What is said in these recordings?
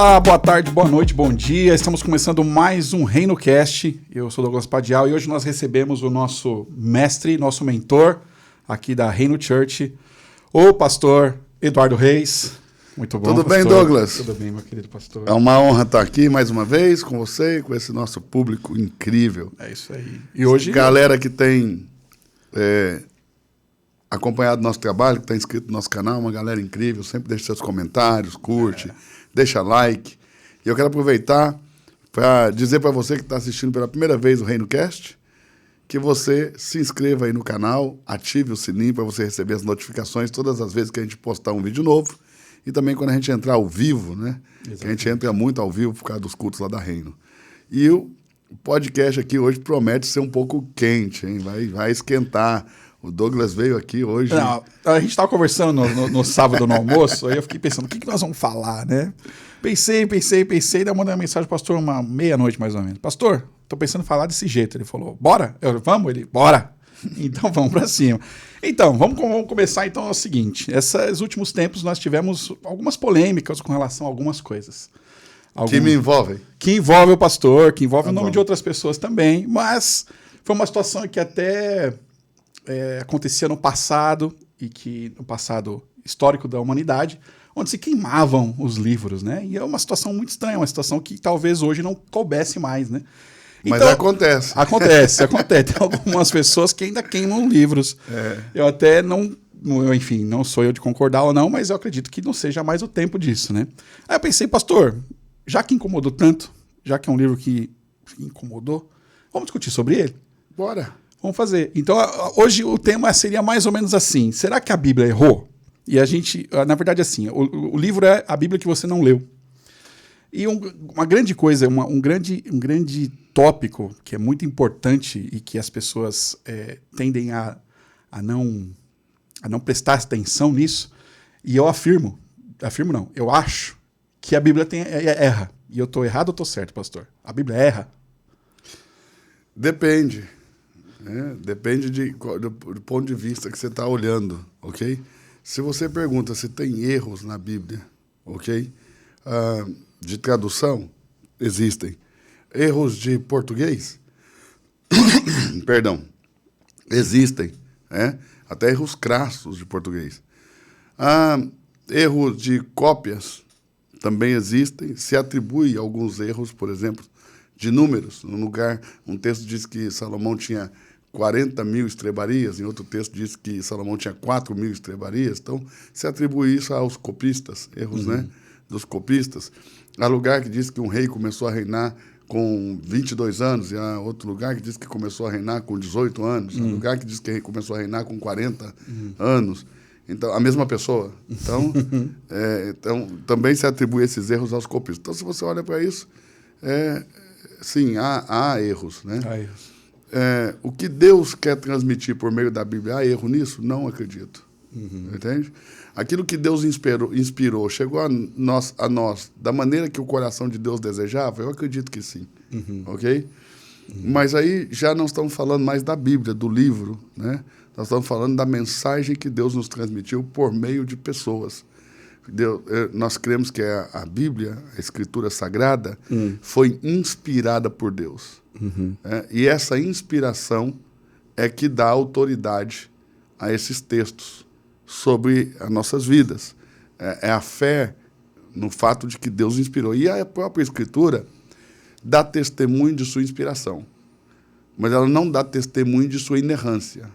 Olá, boa tarde, boa noite, bom dia. Estamos começando mais um ReinoCast. Eu sou Douglas Padial e hoje nós recebemos o nosso mestre, nosso mentor aqui da Reino Church, o pastor Eduardo Reis. Muito bom, Tudo pastor. bem, Douglas? Tudo bem, meu querido pastor. É uma honra estar aqui mais uma vez com você e com esse nosso público incrível. É isso aí. E hoje... Galera que tem acompanhado nosso trabalho, que está inscrito no nosso canal, uma galera incrível, sempre deixa seus comentários, curte, deixa like. E eu quero aproveitar para dizer para você que está assistindo pela primeira vez o ReinoCast, que você se inscreva aí no canal, ative o sininho para você receber as notificações todas as vezes que a gente postar um vídeo novo. E também quando a gente entrar ao vivo, né? Que a gente entra muito ao vivo por causa dos cultos lá da Reino. E o podcast aqui hoje promete ser um pouco quente, hein? Vai esquentar. O Douglas veio aqui hoje... Não, a gente estava conversando no sábado no almoço, aí eu fiquei pensando, o que nós vamos falar, né? Pensei, daí eu mandei uma mensagem pro pastor uma meia-noite mais ou menos. Pastor, tô pensando em falar desse jeito. Ele falou, bora? Vamos? Ele, bora! Então vamos para cima. Então, vamos começar então é o seguinte. Esses últimos tempos nós tivemos algumas polêmicas com relação a algumas coisas. Que me envolvem. Que envolve o pastor, que envolve o nome de outras pessoas também, mas foi uma situação que até acontecia no passado, e que no passado histórico da humanidade, onde se queimavam os livros, né? E é uma situação muito estranha, uma situação que talvez hoje não coubesse mais, né? Mas então, acontece. Acontece. Tem algumas pessoas que ainda queimam livros. Eu até não sou eu de concordar ou não, mas eu acredito que não seja mais o tempo disso, né? Aí eu pensei, pastor, já que incomodou tanto, já que é um livro que incomodou, vamos discutir sobre ele? Bora. Vamos fazer. Então, hoje o tema seria mais ou menos assim, será que a Bíblia errou? E a gente, na verdade, assim, o livro é a Bíblia que você não leu. E uma grande coisa, um grande tópico que é muito importante e que as pessoas tendem a não prestar atenção nisso, e eu eu acho que a Bíblia erra. E eu estou errado ou estou certo, pastor? A Bíblia erra? Depende. Depende do ponto de vista que você está olhando, ok? Se você pergunta se tem erros na Bíblia, ok? De tradução, existem. Erros de português, perdão, existem, até erros crassos de português. Erros de cópias também existem, se atribui alguns erros, por exemplo, de números. Num lugar, um texto diz que Salomão tinha 40 mil estrebarias, em outro texto diz que Salomão tinha 4 mil estrebarias, então se atribui isso aos copistas, erros dos copistas. Há lugar que diz que um rei começou a reinar com 22 anos, e há outro lugar que diz que começou a reinar com 18 anos, há lugar que diz que começou a reinar com 40 anos. Então, a mesma pessoa. Então, também se atribui esses erros aos copistas. Então, se você olha para isso, sim, há erros, né? Há erros. O que Deus quer transmitir por meio da Bíblia, há erro nisso? Não acredito. Entende? Aquilo que Deus inspirou chegou a nós da maneira que o coração de Deus desejava? Eu acredito que sim. Ok? Mas aí já não estamos falando mais da Bíblia, do livro, né? Nós estamos falando da mensagem que Deus nos transmitiu por meio de pessoas. Nós cremos que a Bíblia, a Escritura Sagrada, foi inspirada por Deus. E essa inspiração é que dá autoridade a esses textos sobre as nossas vidas. É a fé no fato de que Deus inspirou. E a própria Escritura dá testemunho de sua inspiração, mas ela não dá testemunho de sua inerrância.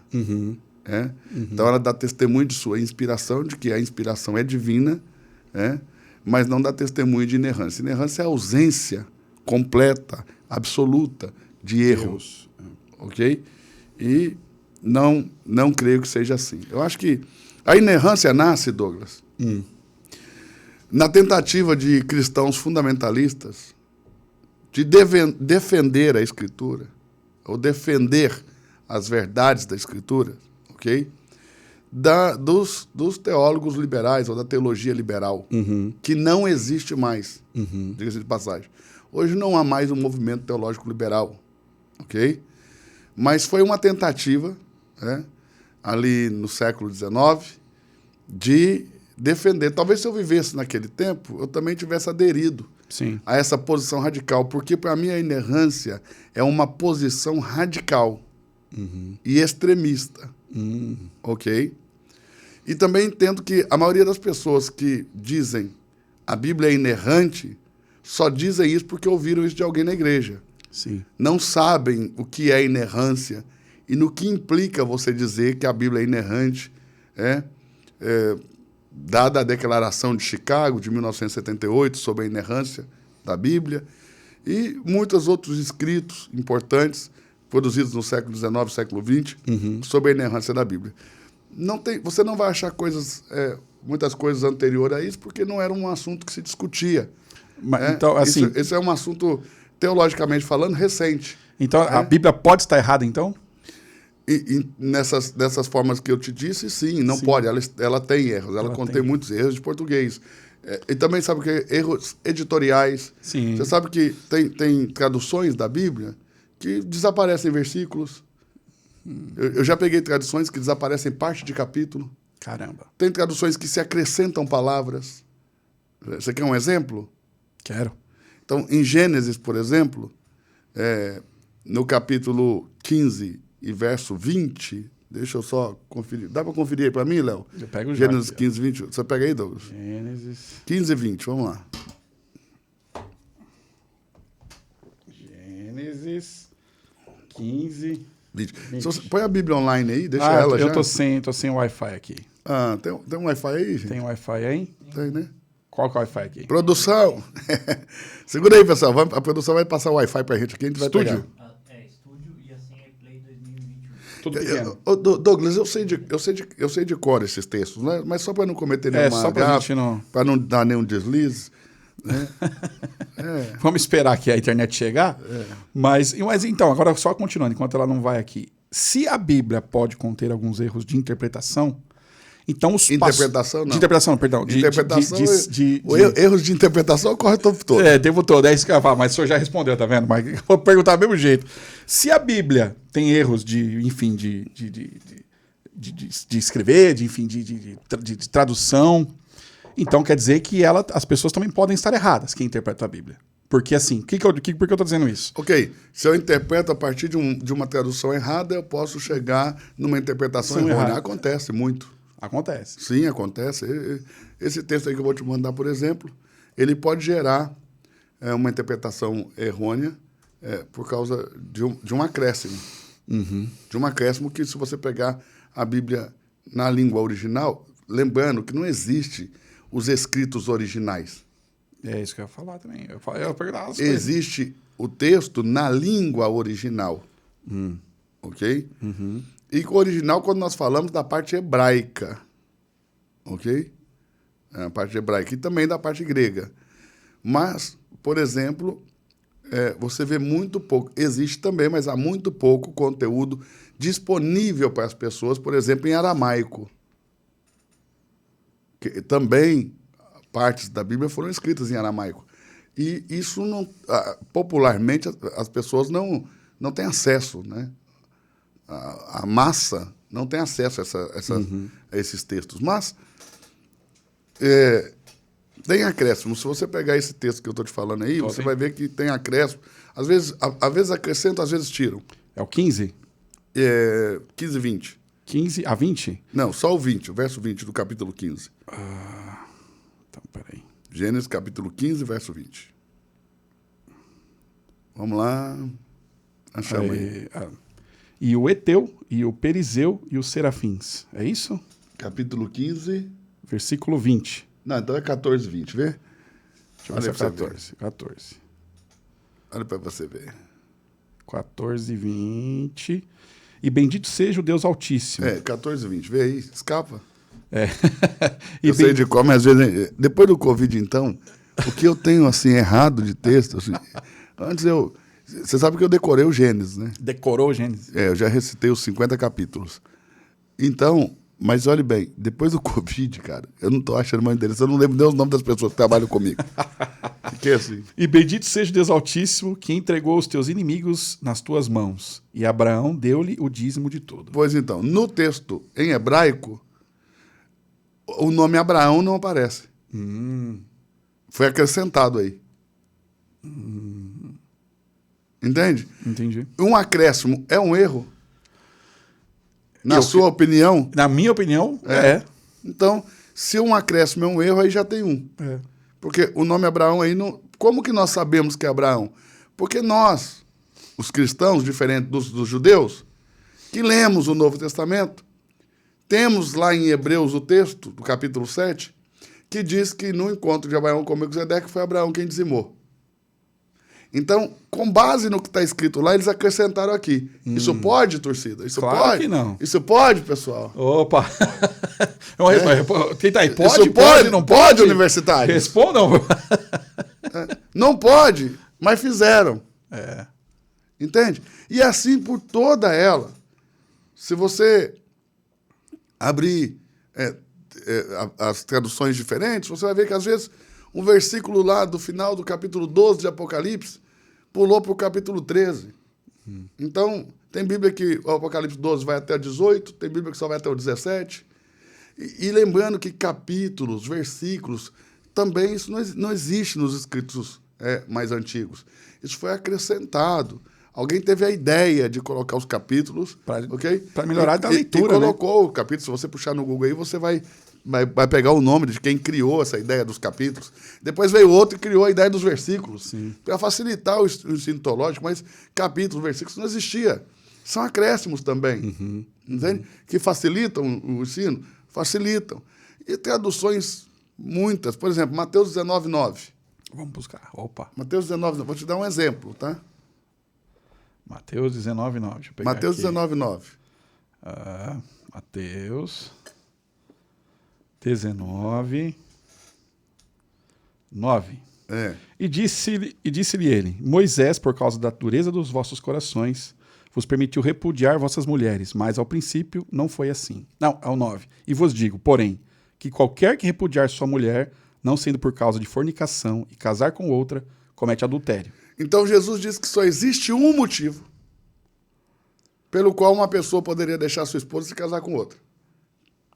Então, ela dá testemunho de sua inspiração, de que a inspiração é divina, mas não dá testemunho de inerrância. Inerrância é a ausência completa, absoluta de erros. Ok? E não creio que seja assim. Eu acho que a inerrância nasce, Douglas, na tentativa de cristãos fundamentalistas de defender a Escritura, ou defender as verdades da Escritura, ok? Dos teólogos liberais, ou da teologia liberal, que não existe mais, diga-se de passagem. Hoje não há mais um movimento teológico liberal, ok? Mas foi uma tentativa, ali no século XIX, de defender. Talvez se eu vivesse naquele tempo, eu também tivesse aderido Sim. a essa posição radical, porque para mim a inerrância é uma posição radical e extremista, ok? E também entendo que a maioria das pessoas que dizem a Bíblia é inerrante só dizem isso porque ouviram isso de alguém na igreja. Sim. Não sabem o que é inerrância e no que implica você dizer que a Bíblia é inerrante, dada a Declaração de Chicago, de 1978, sobre a inerrância da Bíblia, e muitos outros escritos importantes, produzidos no século XIX, século XX, sobre a inerrância da Bíblia. Você não vai achar muitas coisas anteriores a isso, porque não era um assunto que se discutia. Mas, então, assim, esse é um assunto, teologicamente falando, recente. Então, a Bíblia pode estar errada, então? E dessas formas que eu te disse, sim, não pode. Ela tem erros. Ela contém muitos erros de português. E também sabe que erros editoriais. Sim. Você sabe que tem traduções da Bíblia que desaparecem versículos. Eu já peguei traduções que desaparecem parte de capítulo. Caramba. Tem traduções que se acrescentam palavras. Você quer um exemplo? Quero. Então, em Gênesis, por exemplo, no capítulo 15 e verso 20, deixa eu só conferir. Dá para conferir aí para mim, Léo? Eu pego já. Gênesis 15 e 20. Você pega aí, Douglas? Gênesis 15 e 20, vamos lá. Gênesis 15... 20. Você põe a Bíblia online aí, deixa ela eu já. tô sem Wi-Fi aqui. Ah, tem um Wi-Fi aí, gente? Tem Wi-Fi aí? Tem, né? Qual que é o Wi-Fi aqui? Produção! Segura aí, pessoal. A produção vai passar o Wi-Fi pra gente aqui, a gente vai Estúdio? pegar. Estúdio e assim é Play 2021. Tudo pequeno. Douglas, eu sei de cor esses textos, né? Mas só para não cometer nenhuma só pra gente não... para não dar nenhum deslize. Né? Vamos esperar que a internet chegar. Mas então, agora só continuando, enquanto ela não vai aqui. Se a Bíblia pode conter alguns erros de interpretação, então os Interpretação, não. De interpretação, perdão. Erros de interpretação ocorrem o tempo todo. Tempo todo. É isso que eu ia falar, mas o senhor já respondeu, tá vendo? Mas eu vou perguntar do mesmo jeito. Se a Bíblia tem erros de escrever, de tradução, então quer dizer que as pessoas também podem estar erradas, quem interpreta a Bíblia. Porque assim, por que eu estou dizendo isso? Ok, se eu interpreto a partir de uma tradução errada, eu posso chegar numa interpretação errônea. Acontece muito. Acontece. Sim, acontece. Esse texto aí que eu vou te mandar, por exemplo, ele pode gerar uma interpretação errônea por causa de um acréscimo. De um acréscimo que, se você pegar a Bíblia na língua original, lembrando que não existe os escritos originais. É isso que eu ia falar também. Eu perguntava as Existe o texto na língua original. Ok? E o original, quando nós falamos da parte hebraica. Ok? A parte hebraica e também da parte grega. Mas, por exemplo, você vê muito pouco. Existe também, mas há muito pouco conteúdo disponível para as pessoas, por exemplo, em aramaico. Que também partes da Bíblia foram escritas em aramaico. E isso não, popularmente as pessoas não têm acesso, né? A massa não tem acesso a esses textos. Mas tem acréscimo. Se você pegar esse texto que eu estou te falando aí, você vai ver que tem acréscimo. Às vezes acrescentam, às vezes tiram. É o 15? 15 e 20. 15 a 20? Não, só o 20, o verso 20 do capítulo 15. Então, peraí. Gênesis capítulo 15, verso 20. Vamos lá. Achamos aí. E o Eteu, e o Perizeu, e os Serafins. É isso? Capítulo 15. Versículo 20. Não, então é 14, 20, vê? Deixa eu ver se é 14. Olha para você ver. 14, 20. E bendito seja o Deus Altíssimo. 14, 20. Vê aí, escapa. E eu sei de como, às vezes, depois do Covid, então, o que eu tenho, assim, errado de texto, assim, antes você sabe que eu decorei o Gênesis, né? Decorou o Gênesis? Eu já recitei os 50 capítulos. Então, mas olhe bem, depois do Covid, cara, eu não tô achando mais interessante, eu não lembro nem os nomes das pessoas que trabalham comigo. Fiquei assim. E bendito seja o Deus Altíssimo, que entregou os teus inimigos nas tuas mãos. E Abraão deu-lhe o dízimo de tudo. Pois então, no texto em hebraico, o nome Abraão não aparece. Foi acrescentado aí. Entende? Entendi. Um acréscimo é um erro? Na sua opinião? Na minha opinião, é. Então, se um acréscimo é um erro, aí já tem um. É. Porque o nome Abraão aí não. Como que nós sabemos que é Abraão? Porque nós, os cristãos, diferente dos judeus, que lemos o Novo Testamento, temos lá em Hebreus o texto, do capítulo 7, que diz que no encontro de Abraão com Melquisedeque foi Abraão quem dizimou. Então, com base no que está escrito lá, eles acrescentaram aqui. Isso pode, torcida? Isso Claro pode? que não. Isso pode, pessoal? Opa! Quem tá aí, pode? Isso pode, não pode, universitário? Respondam. Não pode, mas fizeram. É. Entende? E assim por toda ela. Se você abrir as traduções diferentes, você vai ver que às vezes um versículo lá do final do capítulo 12 de Apocalipse pulou para o capítulo 13. Então, tem Bíblia que o Apocalipse 12 vai até o 18, tem Bíblia que só vai até o 17. E lembrando que capítulos, versículos, também isso não existe nos escritos mais antigos. Isso foi acrescentado. Alguém teve a ideia de colocar os capítulos, ok? Para melhorar a leitura, e colocou o capítulo. Se você puxar no Google aí, você vai pegar o nome de quem criou essa ideia dos capítulos. Depois veio outro e criou a ideia dos versículos. Para facilitar o ensino teológico, mas capítulos, versículos não existia. São acréscimos também, entende? Que facilitam o ensino, facilitam. E traduções muitas. Por exemplo, Mateus 19:9. Vamos buscar. Opa. Mateus 19:9. Vou te dar um exemplo, tá? Mateus 19:9. Deixa eu pegar Mateus aqui. 19:9. Mateus 19:9. E disse-lhe ele: Moisés, por causa da dureza dos vossos corações, vos permitiu repudiar vossas mulheres, mas ao princípio não foi assim. Não, é o 9. E vos digo, porém, que qualquer que repudiar sua mulher, não sendo por causa de fornicação e casar com outra, comete adultério. Então Jesus disse que só existe um motivo pelo qual uma pessoa poderia deixar sua esposa e se casar com outra.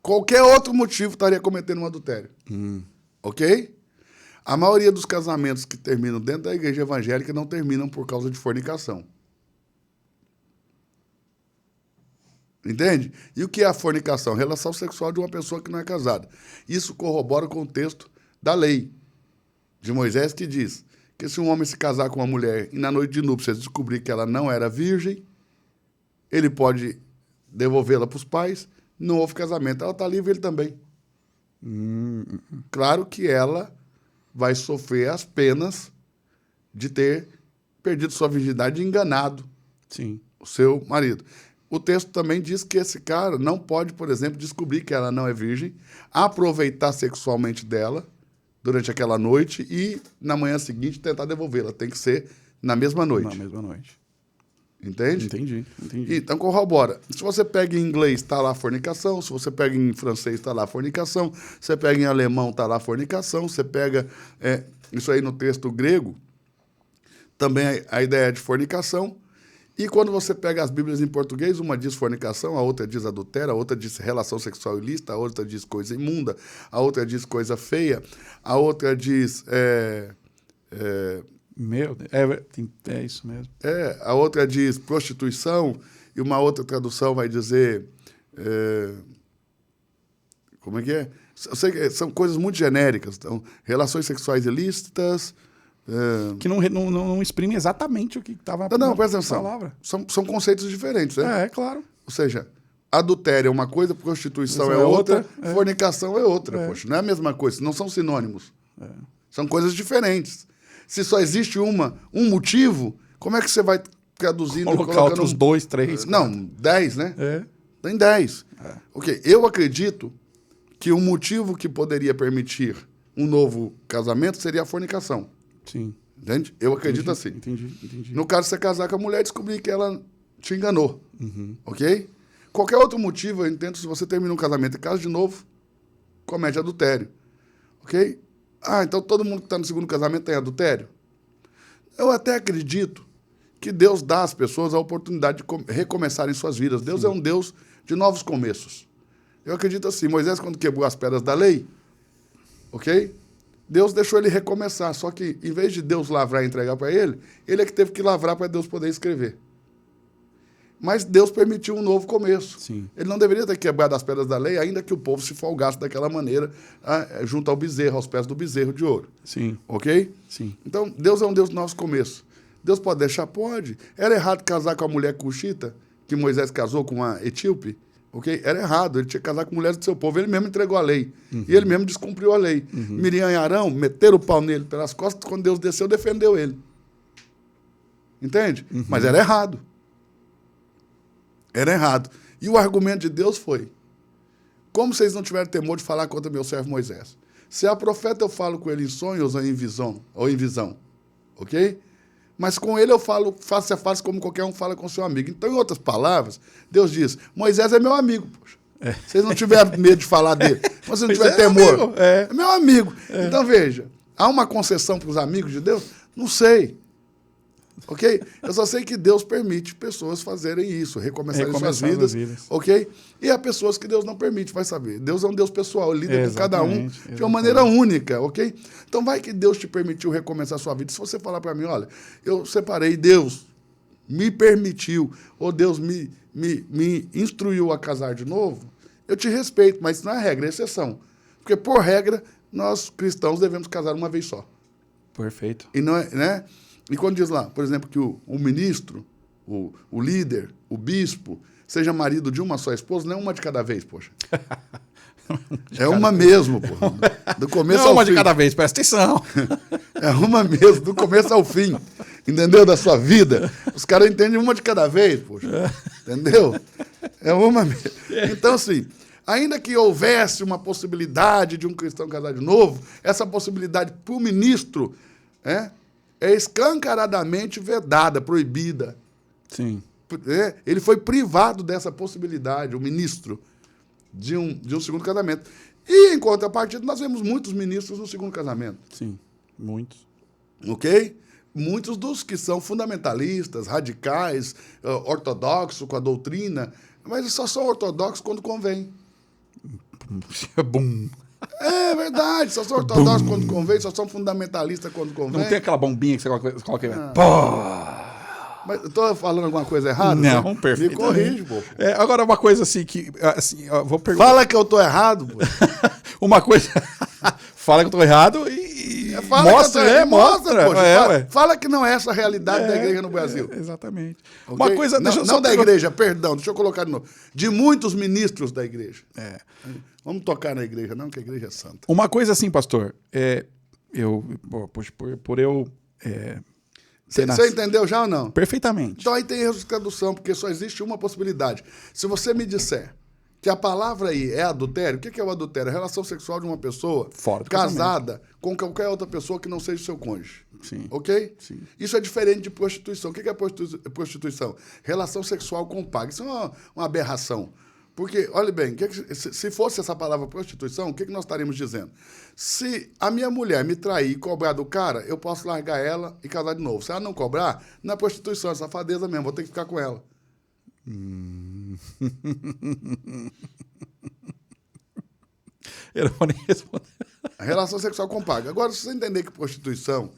Qualquer outro motivo estaria cometendo um adultério. Ok? A maioria dos casamentos que terminam dentro da igreja evangélica não terminam por causa de fornicação. Entende? E o que é a fornicação? Relação sexual de uma pessoa que não é casada. Isso corrobora com o texto da lei de Moisés, que diz que se um homem se casar com uma mulher e na noite de núpcias descobrir que ela não era virgem, ele pode devolvê-la para os pais, não houve casamento. Ela está livre, ele também. Claro que ela vai sofrer as penas de ter perdido sua virgindade e enganado o seu marido. O texto também diz que esse cara não pode, por exemplo, descobrir que ela não é virgem, aproveitar sexualmente dela durante aquela noite e, na manhã seguinte, tentar devolvê-la. Tem que ser na mesma noite. Na mesma noite. Entende? Entendi. Então, corrobora. Se você pega em inglês, está lá fornicação. Se você pega em francês, está lá fornicação. Se você pega em alemão, está lá fornicação. Você pega isso aí no texto grego, também a ideia de fornicação. E quando você pega as Bíblias em português, uma diz fornicação, a outra diz adultério, a outra diz relação sexual ilícita, a outra diz coisa imunda, a outra diz coisa feia, a outra diz... Meu Deus, é isso mesmo. A outra diz prostituição, e uma outra tradução vai dizer... como é que é? Eu sei que são coisas muito genéricas. Então, relações sexuais ilícitas... que não exprime exatamente o que estava Não, presta atenção. palavra. São conceitos diferentes, né? Claro. Ou seja, adultério é uma coisa, prostituição é outra, fornicação é outra. Poxa, não é a mesma coisa, não são sinônimos. São coisas diferentes. Se só existe um motivo, como é que você vai traduzindo... Colocar outros 2, 3... Não, 10, né? Tem 10. Ok, eu acredito que o motivo que poderia permitir um novo casamento seria a fornicação. Sim. Entende? Eu acredito assim. Entendi. No caso de você casar com a mulher e descobrir que ela te enganou. Ok? Qualquer outro motivo, eu entendo, se você termina um casamento e casa de novo, comete adultério. Ok? Então todo mundo que está no segundo casamento tem adultério? Eu até acredito que Deus dá às pessoas a oportunidade de recomeçarem suas vidas. Deus é um Deus de novos começos. Eu acredito assim, Moisés, quando quebrou as pedras da lei, ok? Deus deixou ele recomeçar, só que em vez de Deus lavrar e entregar para ele é que teve que lavrar para Deus poder escrever. Mas Deus permitiu um novo começo. Sim. Ele não deveria ter quebrado as pedras da lei, ainda que o povo se folgasse daquela maneira, junto ao bezerro, aos pés do bezerro de ouro. Sim. Ok? Sim. Então, Deus é um Deus do nosso começo. Deus pode deixar? Pode. Era errado casar com a mulher cuxita, que Moisés casou com uma etíope? Ok? Era errado. Ele tinha que casar com mulheres do seu povo. Ele mesmo entregou a lei. E ele mesmo descumpriu a lei. Miriam e Arão meteram o pau nele pelas costas. Quando Deus desceu, defendeu ele. Entende? Mas era errado. Era errado. E o argumento de Deus foi: como vocês não tiveram temor de falar contra meu servo Moisés? Se é profeta, eu falo com ele em sonhos ou em visão. Ok? Mas com ele eu falo face a face como qualquer um fala com seu amigo. Então, em outras palavras, Deus diz: Moisés é meu amigo. Poxa. Vocês não tiveram medo de falar dele. Mas se não tiver temor, amigo, é meu amigo. Então, veja, há uma concessão para os amigos de Deus? Não sei. Ok? Eu só sei que Deus permite pessoas fazerem isso, recomeçarem suas vidas. Ok? E há pessoas que Deus não permite, vai saber. Deus é um Deus pessoal, ele lida com cada um de uma maneira única, ok? Então vai que Deus te permitiu recomeçar a sua vida. Se você falar para mim, olha, eu separei, Deus me permitiu, ou Deus me instruiu a casar de novo, eu te respeito, mas isso não é regra, é exceção. Porque, por regra, nós cristãos devemos casar uma vez só. Perfeito. E não é, né? E quando diz lá, por exemplo, que o ministro, o líder, o bispo, seja marido de uma só esposa, não é uma de cada vez, poxa. É uma mesmo, poxa. Do começo ao fim. Não, uma de cada vez, presta atenção. É uma mesmo, do começo ao fim. Entendeu? Da sua vida. Os caras entendem uma de cada vez, poxa. Entendeu? É uma mesmo. Então, assim, ainda que houvesse uma possibilidade de um cristão casar de novo, essa possibilidade para o ministro é escancaradamente vedada, proibida. Sim. Ele foi privado dessa possibilidade, o ministro, de um segundo casamento. E, em contrapartida, nós vemos muitos ministros no segundo casamento. Sim, muitos. Ok? Muitos dos que são fundamentalistas, radicais, ortodoxos com a doutrina, mas eles só são ortodoxos quando convém. Bum. É verdade, só são ortodoxos quando convém, só são fundamentalistas quando convém. Não tem aquela bombinha que você coloca aí. Pô! Mas eu estou falando alguma coisa errada? Não, perfeito. Me corrige, pô. Agora, uma coisa assim que... Assim, vou perguntar. Fala que eu estou errado, pô. Uma coisa... Fala que eu tô errado e mostra. Poxa, fala que não é essa a realidade da igreja no Brasil. Exatamente. Okay? Uma coisa... Não da igreja, perdão, deixa eu colocar de novo. De muitos ministros da igreja. Vamos tocar na igreja, não, que a igreja é santa. Uma coisa assim, pastor, Você entendeu já ou não? Perfeitamente. Então aí tem erros de tradução, porque só existe uma possibilidade. Se você me disser que a palavra aí é adultério, o que é o adultério? A relação sexual de uma pessoa fora do casada casamento com qualquer outra pessoa que não seja seu cônjuge. Sim. Ok? Sim. Isso é diferente de prostituição. O que é prostituição? Relação sexual com paga. Isso é uma aberração. Porque, olha bem, se fosse essa palavra prostituição, o que nós estaríamos dizendo? Se a minha mulher me trair e cobrar do cara, eu posso largar ela e casar de novo. Se ela não cobrar, não é prostituição, é safadeza mesmo, vou ter que ficar com ela. Eu não vou nem responder. A relação sexual com paga. Agora, se você entender que prostituição,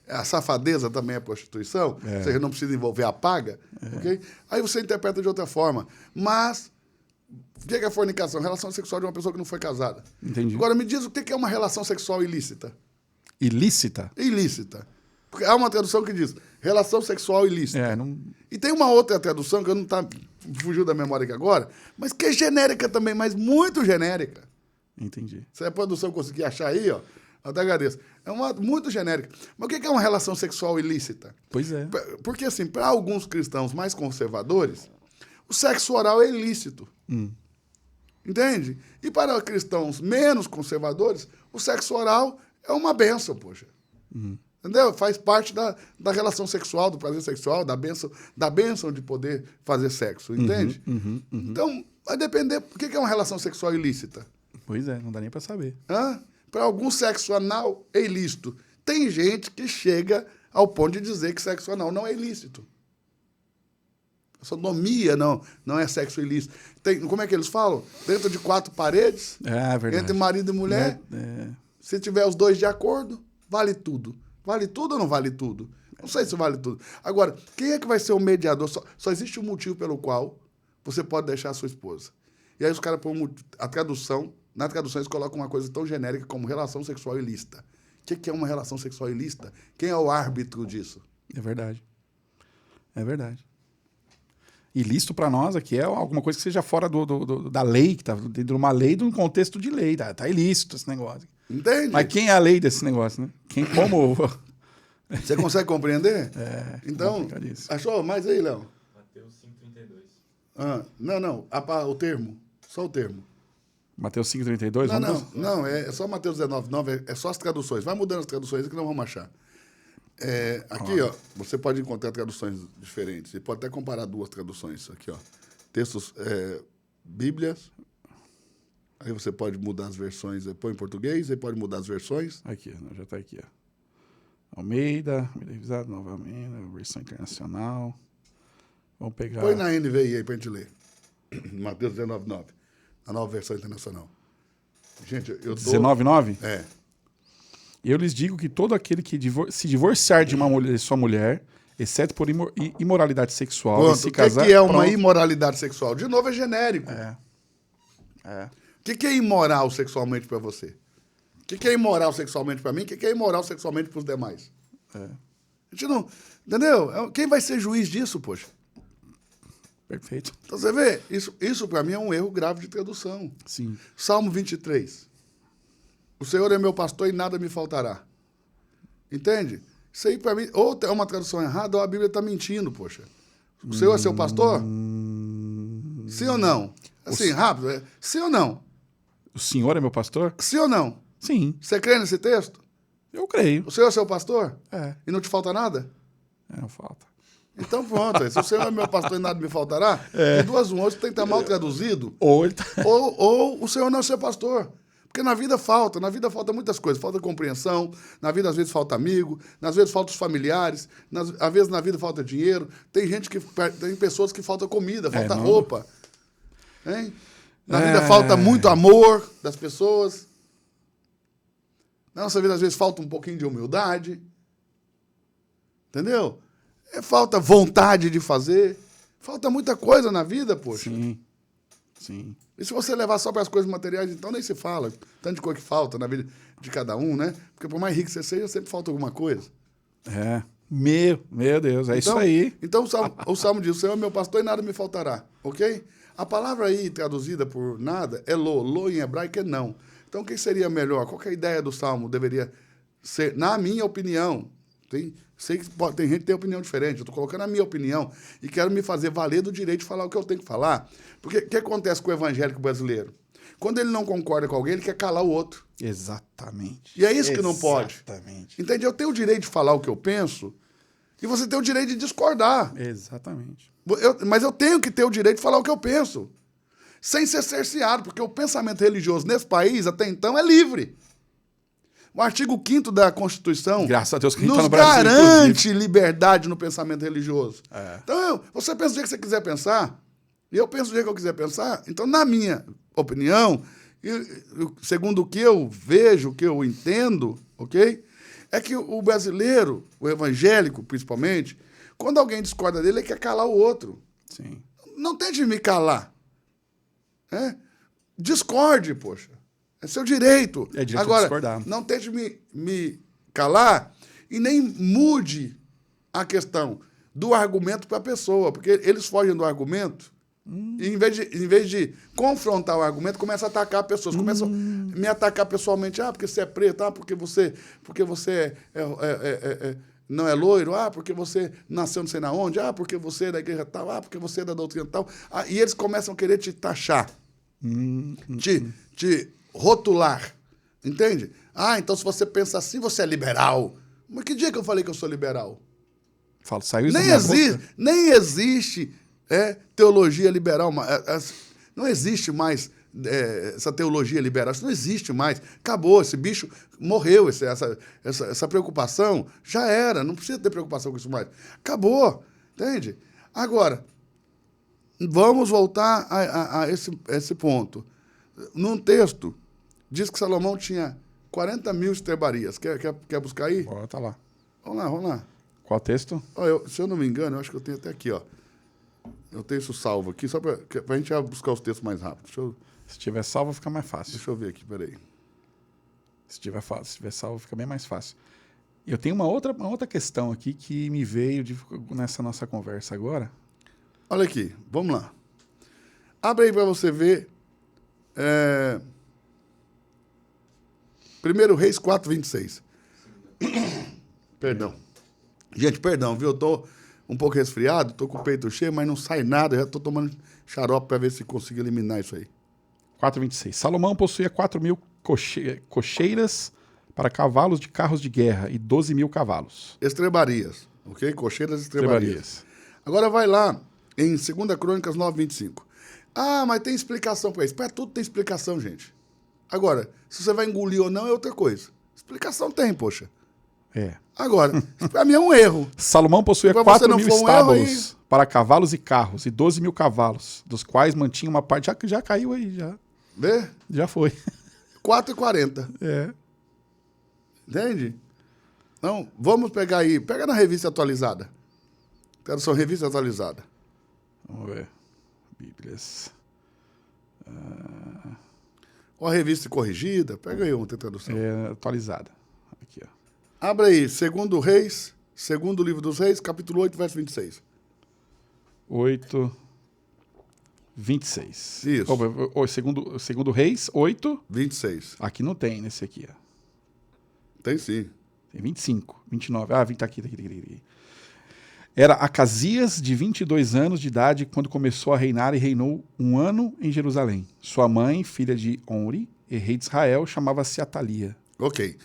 a safadeza também é prostituição, ou seja, não precisa envolver a paga, ok? Aí você interpreta de outra forma. Mas... o que é fornicação? Relação sexual de uma pessoa que não foi casada. Entendi. Agora, me diz o que é uma relação sexual ilícita. Ilícita? Ilícita. Porque há uma tradução que diz relação sexual ilícita. Não... E tem uma outra tradução que eu não fugiu da memória aqui agora, mas que é genérica também, mas muito genérica. Entendi. Se a produção conseguir achar aí, ó, eu até agradeço. É muito genérica. Mas o que é uma relação sexual ilícita? Pois é. Porque, assim, para alguns cristãos mais conservadores, o sexo oral é ilícito. Entende? E para cristãos menos conservadores, o sexo oral é uma bênção, poxa. Entendeu? Faz parte da relação sexual, do prazer sexual, da bênção de poder fazer sexo, entende? Então, vai depender. O que é uma relação sexual ilícita? Pois é, não dá nem para saber. Para algum sexo anal é ilícito. Tem gente que chega ao ponto de dizer que sexo anal não é ilícito. Sodomia não é sexo ilícito. Como é que eles falam? Dentro de 4 paredes, verdade. entre marido e mulher. Se tiver os dois de acordo, vale tudo. Vale tudo ou não vale tudo? Não sei se vale tudo. Agora, quem é que vai ser o mediador? Só existe um motivo pelo qual você pode deixar a sua esposa. E aí os caras põem a tradução. Na tradução eles colocam uma coisa tão genérica como relação sexual ilícita. O que é uma relação sexual ilícita? Quem é o árbitro disso? É verdade. É verdade. Ilícito para nós aqui é alguma coisa que seja fora da lei, que está dentro de uma lei, de um contexto de lei. Tá ilícito esse negócio. Entende? Mas quem é a lei desse negócio, né? Como... Você consegue compreender? Então, complicadíssimo. achou mais aí, Léo? Mateus 5,32. Não. O termo. Só o termo. Mateus 5,32? Não, é só Mateus 19,9, é só as traduções. Vai mudando as traduções que não vamos achar. Aqui, ó, você pode encontrar traduções diferentes. Você pode até comparar duas traduções aqui, ó. Textos, Bíblias. Aí você pode mudar as versões. Põe em português, aí pode mudar as versões. Aqui, já está aqui, ó. Almeida, revisado novamente, versão internacional. Vamos pegar... Põe na NVI aí pra gente ler. Mateus 19,9. A nova versão internacional. Gente, eu tô... 19,9? É. Eu lhes digo que todo aquele que se divorciar de sua mulher, exceto por imoralidade sexual, Pronto, e se o casar... que é uma pronto. imoralidade sexual? De novo, é genérico. É. O que é imoral sexualmente para você? O que é imoral sexualmente para mim? O que é imoral sexualmente para os demais? A gente não... Entendeu? Quem vai ser juiz disso, poxa? Perfeito. Então, você vê, isso para mim é um erro grave de tradução. Sim. Salmo 23. O Senhor é meu pastor e nada me faltará. Entende? Isso aí para mim, ou é uma tradução errada ou a Bíblia está mentindo, poxa. O Senhor é seu pastor? Sim ou não? Assim, rápido. Sim ou não? O senhor é meu pastor? Sim ou não? Sim, Você crê nesse texto? eu creio. O Senhor é seu pastor? É, E não te falta nada? não falta. Então pronto. Se o Senhor é meu pastor e nada me faltará, de duas uma, ou você tem que estar mal traduzido, Ou ele tá... ou o Senhor não é seu pastor. Porque na vida falta muitas coisas. Falta compreensão, na vida às vezes falta amigo, às vezes falta os familiares, às vezes na vida falta dinheiro. Tem pessoas que falta comida, falta roupa. Hein? Na vida falta muito amor das pessoas. Na nossa vida às vezes falta um pouquinho de humildade. Entendeu? Falta vontade de fazer. Falta muita coisa na vida, poxa. Sim. E se você levar só para as coisas materiais, então nem se fala. Tanto de coisa que falta na vida de cada um, né? Porque por mais rico que você seja, sempre falta alguma coisa. Meu Deus, é isso aí. Então o Salmo diz, o Senhor é meu pastor e nada me faltará. Ok? A palavra aí, traduzida por nada, é lo. Lo em hebraico é não. Então o que seria melhor? Qual que é a ideia do Salmo? Deveria ser, na minha opinião, sei que tem gente que tem opinião diferente, eu estou colocando a minha opinião e quero me fazer valer do direito de falar o que eu tenho que falar. Porque o que acontece com o evangélico brasileiro? Quando ele não concorda com alguém, ele quer calar o outro. Exatamente. E é isso que não pode. Exatamente. Entende? Eu tenho o direito de falar o que eu penso e você tem o direito de discordar. Exatamente. Mas eu tenho que ter o direito de falar o que eu penso. Sem ser cerceado, porque o pensamento religioso nesse país, até então, é livre. O artigo 5º da Constituição Graças a Deus que a gente nos tá no Brasil, garante liberdade no pensamento religioso. É. Então, você pensa o dia que você quiser pensar, e eu penso o dia que eu quiser pensar. Então, na minha opinião, segundo o que eu vejo, o que eu entendo, ok? É que o brasileiro, o evangélico principalmente, quando alguém discorda dele, ele quer calar o outro. Sim. Não tente me calar. Discorde, poxa. É seu direito. É direito Agora, de discordar. não tente me calar e nem mude a questão do argumento para a pessoa, porque eles fogem do argumento e, em vez de confrontar o argumento, começam a atacar pessoas. Começam a me atacar pessoalmente. Porque você é preto, porque você não é loiro, porque você nasceu não sei na onde, porque você é da igreja tal, porque você é da doutrina tal. E eles começam a querer te taxar, te rotular, entende? Então se você pensa assim, você é liberal. Mas que dia que eu falei que eu sou liberal? Saiu isso Nem existe teologia liberal. Não existe mais essa teologia liberal. Isso não existe mais. Acabou, esse bicho morreu. Essa preocupação já era. Não precisa ter preocupação com isso mais. Acabou, entende? Agora, vamos voltar a esse ponto. Num texto, diz que Salomão tinha 40 mil estrebarias. Quer buscar aí? Bota lá. Vamos lá. Qual texto? Ó, se eu não me engano, eu acho que eu tenho até aqui, ó. Eu tenho isso salvo aqui, só pra gente já buscar os textos mais rápido. Se tiver salvo, fica mais fácil. Deixa eu ver aqui, peraí. Se tiver salvo, fica bem mais fácil. Eu tenho uma outra questão aqui que me veio nessa nossa conversa agora. Olha aqui, vamos lá. Abre aí para você ver. 1 Reis 4:26. Perdão. Gente, perdão, viu? Eu tô um pouco resfriado, tô com o peito cheio, mas não sai nada. Eu já tô tomando xarope para ver se consigo eliminar isso aí. 4:26. Salomão possuía 4.000 cocheiras para cavalos de carros de guerra e 12.000 cavalos. Estrebarias, ok? Cocheiras e estrebarias. Agora vai lá em 2 Crônicas 9:25. Ah, mas tem explicação para isso. Para tudo tem explicação, gente. Agora, se você vai engolir ou não é outra coisa. Explicação tem, poxa. Agora, para mim é um erro. Salomão possuía Pra 4.000 você não for um estábulos para cavalos e carros e 12.000 cavalos, dos quais mantinha uma parte... Já caiu aí, já. Vê? Já foi. 4,40. Entende? Então, vamos pegar aí. Pega na revista atualizada. Tradução revista atualizada. Vamos ver. Bíblias. Ou a revista corrigida. Pega aí outra tradução. Atualizada. Aqui, ó. Abre aí. Segundo Reis, segundo livro dos Reis, capítulo 8, verso 26. 8, 26. Isso. Segundo Reis, 8. 26. Aqui não tem, nesse aqui, ó. Tem sim. Tem 25, 29. Ah, tá aqui. Era Acasias, de 22 anos de idade, quando começou a reinar e reinou 1 ano em Jerusalém. Sua mãe, filha de Omri, e rei de Israel, chamava-se Atalia. Ok.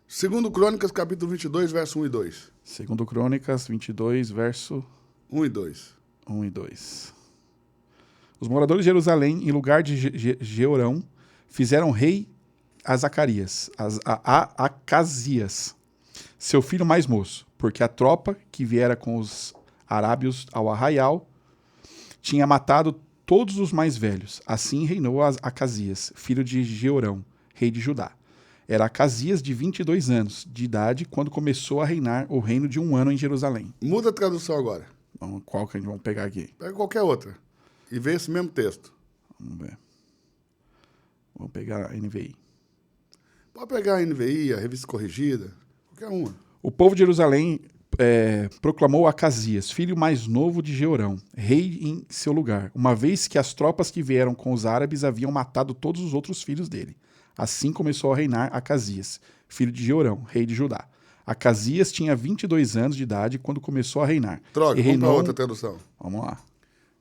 Segundo Crônicas, capítulo 22, verso 1 e 2. Segundo Crônicas, 22, verso 1 e 2. 1 e 2. Os moradores de Jerusalém, em lugar de Jeorão, fizeram rei a Zacarias, a Acasias, seu filho mais moço, porque a tropa que viera com os arábios ao arraial tinha matado todos os mais velhos. Assim reinou Acasias, filho de Jeorão, rei de Judá. Era Acasias de 22 anos de idade quando começou a reinar o reino de 1 ano em Jerusalém. Muda a tradução agora. Qual que a gente vai pegar aqui? Pega qualquer outra. E vê esse mesmo texto. Vamos ver. Vamos pegar a NVI. Pode pegar a NVI, a revista corrigida, qualquer uma. O povo de Jerusalém proclamou Acasias, filho mais novo de Jeorão, rei em seu lugar, uma vez que as tropas que vieram com os árabes haviam matado todos os outros filhos dele. Assim começou a reinar Acasias, filho de Jeorão, rei de Judá. Acasias tinha 22 anos de idade quando começou a reinar. Troca, e vamos reinou... para outra tradução. Vamos lá.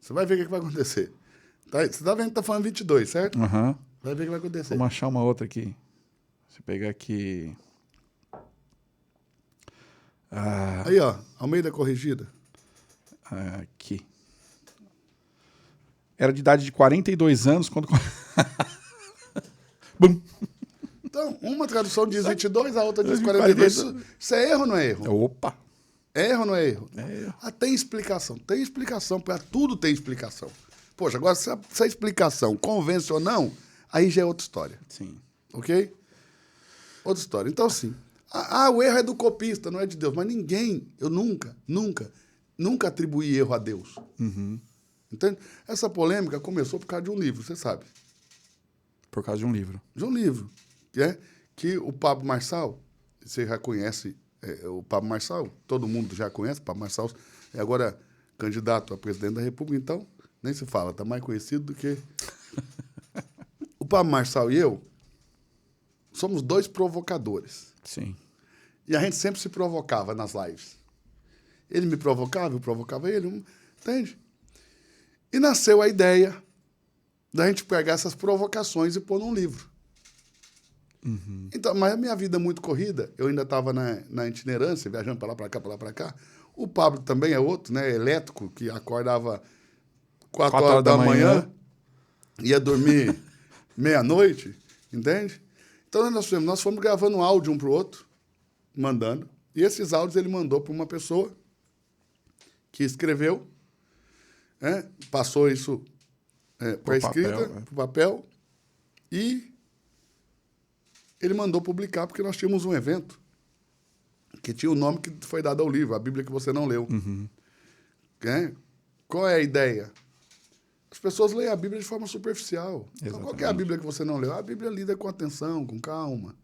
Você vai ver o que vai acontecer. Você tá vendo que tá falando 22, certo? Uhum. Vai ver o que vai acontecer. Vamos achar uma outra aqui. Se pegar aqui... Aí, ó. Almeida corrigida. Aqui. Era de idade de 42 anos quando... Bum. Então, uma tradução diz 22, a outra diz 42. Isso é erro ou não é erro? Opa! É erro ou não é erro? É erro. Tem explicação. Tem explicação. Para tudo tem explicação. Poxa, agora se a explicação convence ou não, aí já é outra história. Sim. Ok? Outra história. Então, assim, o erro é do copista, não é de Deus. Mas eu nunca atribuí erro a Deus. Uhum. Entende? Essa polêmica começou por causa de um livro, você sabe. Por causa de um livro. De um livro. Que o Pablo Marçal, você já conhece o Pablo Marçal, todo mundo já conhece, o Pablo Marçal é agora candidato a presidente da República, então nem se fala, está mais conhecido do que... O Pablo Marçal e eu somos 2 provocadores. Sim. E a gente sempre se provocava nas lives. Ele me provocava, eu provocava ele, entende? E nasceu a ideia da gente pegar essas provocações e pôr num livro. Uhum. Então, mas a minha vida é muito corrida, eu ainda estava na itinerância, viajando para lá, para cá. O Pablo também é outro, né? Elétrico, que acordava 4 horas da manhã, ia dormir meia-noite, entende? Então nós fomos gravando áudio um para o outro, mandando. E esses áudios ele mandou para uma pessoa que escreveu, passou isso para a escrita, para o papel, e ele mandou publicar porque nós tínhamos um evento que tinha o nome que foi dado ao livro, a Bíblia que você não leu. Né? Qual é a ideia? As pessoas leem a Bíblia de forma superficial. Então, qual que é a Bíblia que você não leu? A Bíblia lida com atenção, com calma.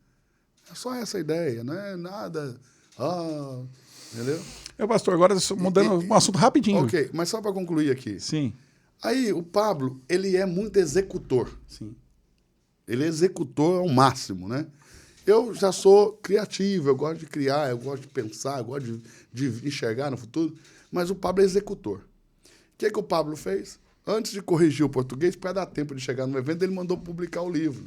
É só essa a ideia, não é nada... entendeu? Pastor, agora mudando um assunto rapidinho. Ok, mas só para concluir aqui. Sim. Aí, o Pablo, ele é muito executor. Sim. Ele é executor ao máximo, né? Eu já sou criativo, eu gosto de criar, eu gosto de pensar, eu gosto de enxergar no futuro, mas o Pablo é executor. O que o Pablo fez? Antes de corrigir o português, para dar tempo de chegar no evento, ele mandou publicar o livro.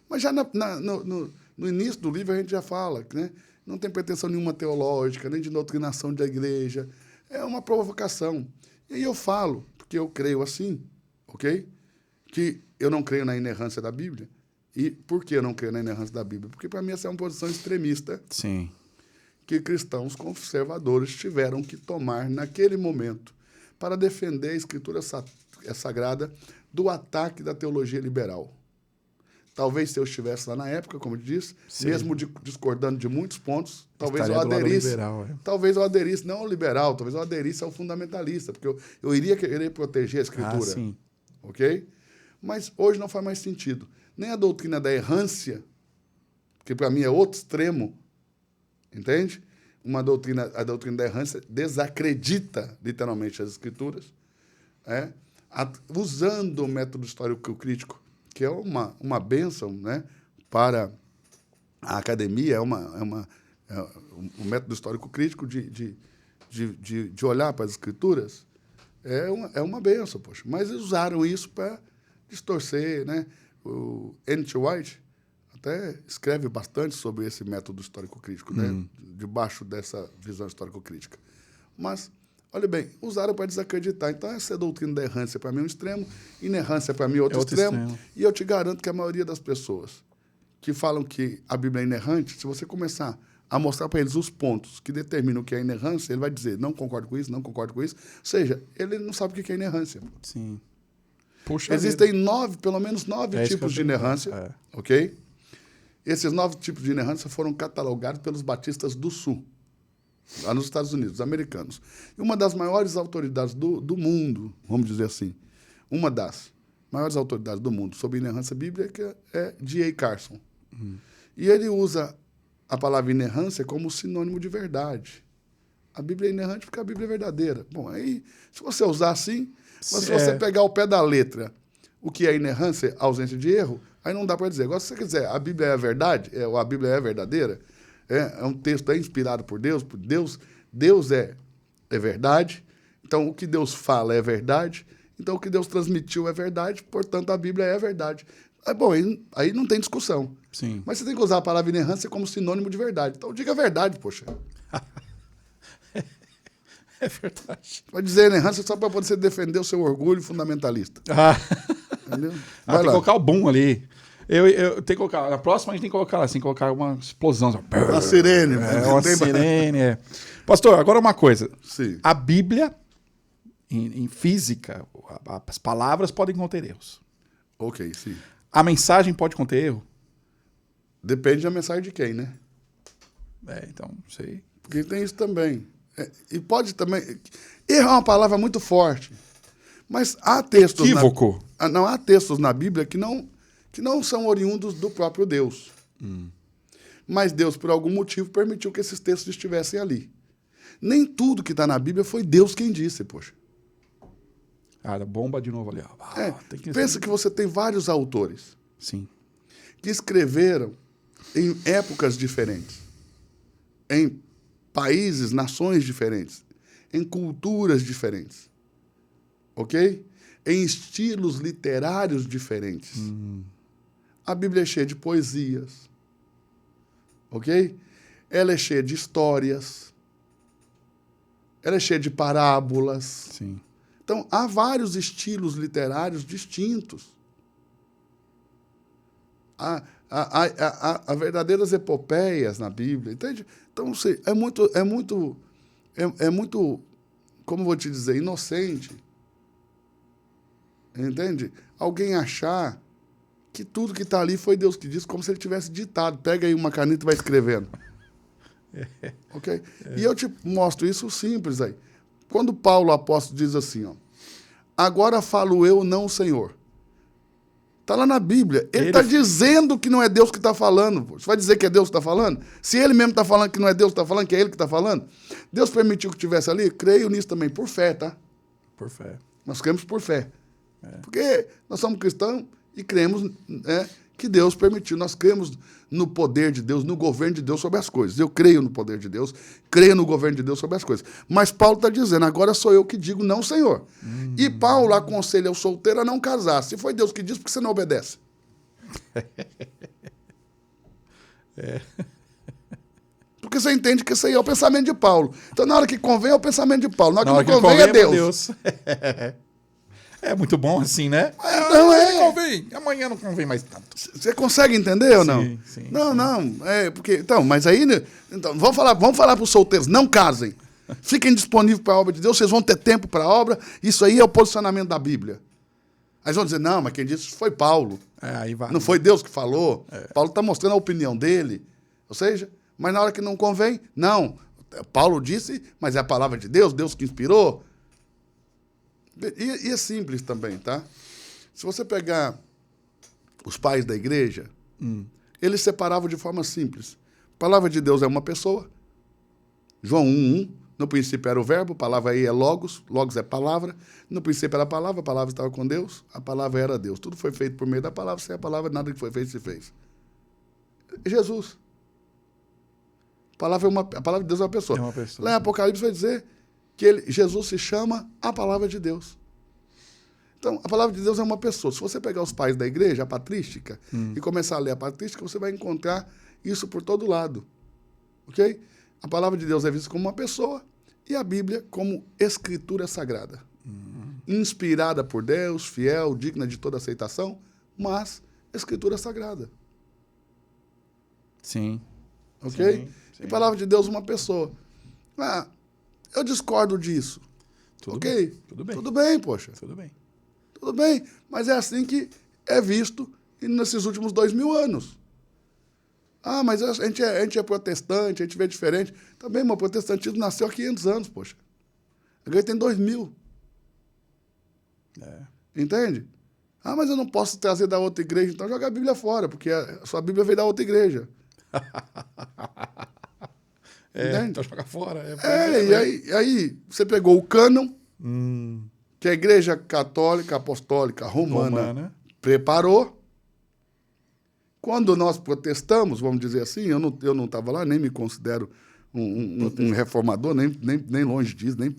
Mas já no início do livro a gente já fala, né? Não tem pretensão nenhuma teológica, nem de doutrinação da igreja. É uma provocação. E aí eu falo, porque eu creio assim, ok? Que eu não creio na inerrância da Bíblia. E por que eu não creio na inerrância da Bíblia? Porque para mim essa é uma posição extremista. Sim. Que cristãos conservadores tiveram que tomar naquele momento para defender a Escritura Sagrada do ataque da teologia liberal. Talvez se eu estivesse lá na época, como eu disse, mesmo discordando de muitos pontos, talvez eu aderisse. Liberal, Talvez eu aderisse, não ao liberal, talvez eu aderisse ao fundamentalista, porque eu iria querer proteger a Escritura. Sim. Ok? Mas hoje não faz mais sentido. Nem a doutrina da errância, que para mim é outro extremo, entende? A doutrina da errância desacredita literalmente as Escrituras, usando o método histórico-crítico, que é uma bênção, né, para a academia, o método histórico-crítico de olhar para as Escrituras é uma bênção, poxa. Mas eles usaram isso para distorcer, né? O N.T. White até escreve bastante sobre esse método histórico-crítico, né? Debaixo dessa visão histórico-crítica. Mas, olha bem, usaram para desacreditar. Então, essa doutrina da errância para mim é um extremo, inerrância para mim é outro extremo. E eu te garanto que a maioria das pessoas que falam que a Bíblia é inerrante, se você começar a mostrar para eles os pontos que determinam o que é inerrância, ele vai dizer, não concordo com isso, não concordo com isso. Ou seja, ele não sabe o que é inerrância. Sim. Puxa Existem pelo menos nove tipos de inerrância, ok? Esses 9 tipos de inerrância foram catalogados pelos batistas do Sul, lá nos Estados Unidos, os americanos. E uma das maiores autoridades do mundo, vamos dizer assim, uma das maiores autoridades do mundo sobre inerrância bíblica é D.A. Carson. E ele usa a palavra inerrância como sinônimo de verdade. A Bíblia é inerrante porque a Bíblia é verdadeira. Bom, aí, se você usar assim, mas se você pegar o pé da letra, o que é inerrância, ausência de erro, aí não dá para dizer. Agora, se você quiser, a Bíblia é a verdade, ou a Bíblia é verdadeira, é um texto inspirado por Deus é verdade, então o que Deus fala é verdade, então o que Deus transmitiu é verdade, portanto a Bíblia é verdade. Bom, aí não tem discussão. Sim. Mas você tem que usar a palavra inerrância como sinônimo de verdade. Então diga a verdade, poxa. É verdade. Vai dizer inerrância só para você defender o seu orgulho fundamentalista. Entendeu? Tem que colocar o boom ali. Eu tenho que colocar. Na próxima a gente tem que colocar assim, colocar uma explosão. Uma sirene. Uma sirene. Pastor, agora uma coisa. Sim. A Bíblia, em física, as palavras podem conter erros. Ok, sim. A mensagem pode conter erro? Depende da mensagem de quem, né? Então, não sei. Porque tem isso também. E pode também... Erro é uma palavra muito forte. Mas há textos... Equívoco. Não, há textos na Bíblia que não são oriundos do próprio Deus. Mas Deus, por algum motivo, permitiu que esses textos estivessem ali. Nem tudo que está na Bíblia foi Deus quem disse, poxa. Bomba de novo ali. Pensa que você tem vários autores. Sim. Que escreveram em épocas diferentes, em países, nações diferentes, em culturas diferentes, ok? Em estilos literários diferentes. A Bíblia é cheia de poesias, ok? Ela é cheia de histórias, ela é cheia de parábolas. Sim. Então, há vários estilos literários distintos. Há verdadeiras epopeias na Bíblia, entende? Então, é muito, como vou te dizer, inocente, entende? Alguém achar que tudo que está ali foi Deus que disse, como se ele tivesse ditado. Pega aí uma caneta e vai escrevendo. Ok? E eu te mostro isso simples aí. Quando Paulo, apóstolo, diz assim, ó, agora falo eu, não o Senhor. Está lá na Bíblia. Ele está dizendo que não é Deus que está falando. Você vai dizer que é Deus que está falando? Se ele mesmo está falando que não é Deus que está falando, que é ele que está falando, Deus permitiu que estivesse ali? Creio nisso também, por fé, tá? Por fé. Nós cremos por fé. Porque nós somos cristãos e cremos que Deus permitiu. Nós cremos no poder de Deus, no governo de Deus sobre as coisas. Eu creio no poder de Deus, creio no governo de Deus sobre as coisas. Mas Paulo está dizendo, agora sou eu que digo, não, Senhor. E Paulo aconselha o solteiro a não casar. Se foi Deus que disse, por que você não obedece? Porque você entende que isso aí é o pensamento de Paulo. Então, na hora que convém, é o pensamento de Paulo. Na hora que não convém, é Deus. É muito bom assim, né? Não, Convém. Amanhã não convém mais tanto. Você consegue entender ou não? Sim. Não. Porque, então, mas aí, né, então, vamos falar para os solteiros, não casem. Fiquem disponíveis para a obra de Deus, vocês vão ter tempo para a obra. Isso aí é o posicionamento da Bíblia. Aí vão dizer, não, mas quem disse foi Paulo. Aí vai. Não foi Deus que falou. Paulo está mostrando a opinião dele. Ou seja, mas na hora que não convém, não. Paulo disse, mas é a palavra de Deus, Deus que inspirou. E é simples também, tá? Se você pegar os pais da igreja, eles separavam de forma simples. A palavra de Deus é uma pessoa. João 1:1. No princípio era o verbo, a palavra aí é logos é palavra. No princípio era a palavra estava com Deus, a palavra era Deus. Tudo foi feito por meio da palavra, sem a palavra nada que foi feito se fez. Jesus. A palavra de Deus é uma pessoa. É uma pessoa. Lá em Apocalipse vai dizer que Jesus se chama a palavra de Deus. Então, a palavra de Deus é uma pessoa. Se você pegar os pais da igreja, a patrística, e começar a ler a patrística, você vai encontrar isso por todo lado. Ok? A palavra de Deus é vista como uma pessoa e a Bíblia como escritura sagrada. Inspirada por Deus, fiel, digna de toda aceitação, mas escritura sagrada. Sim. Ok? Sim. E a palavra de Deus uma pessoa. Eu discordo disso. Tudo bem. Tudo bem, poxa. Tudo bem, mas é assim que é visto nesses últimos 2000 anos. Mas a gente é protestante, a gente vê diferente. Também, mas o protestantismo nasceu há 500 anos, poxa. A igreja tem 2000. Entende? Mas eu não posso trazer da outra igreja, então joga a Bíblia fora, porque a sua Bíblia veio da outra igreja. Então joga fora. E aí você pegou o cânon, que a Igreja Católica Apostólica Romana preparou. Quando nós protestamos, vamos dizer assim, eu não estava lá, nem me considero um reformador, nem longe disso, nem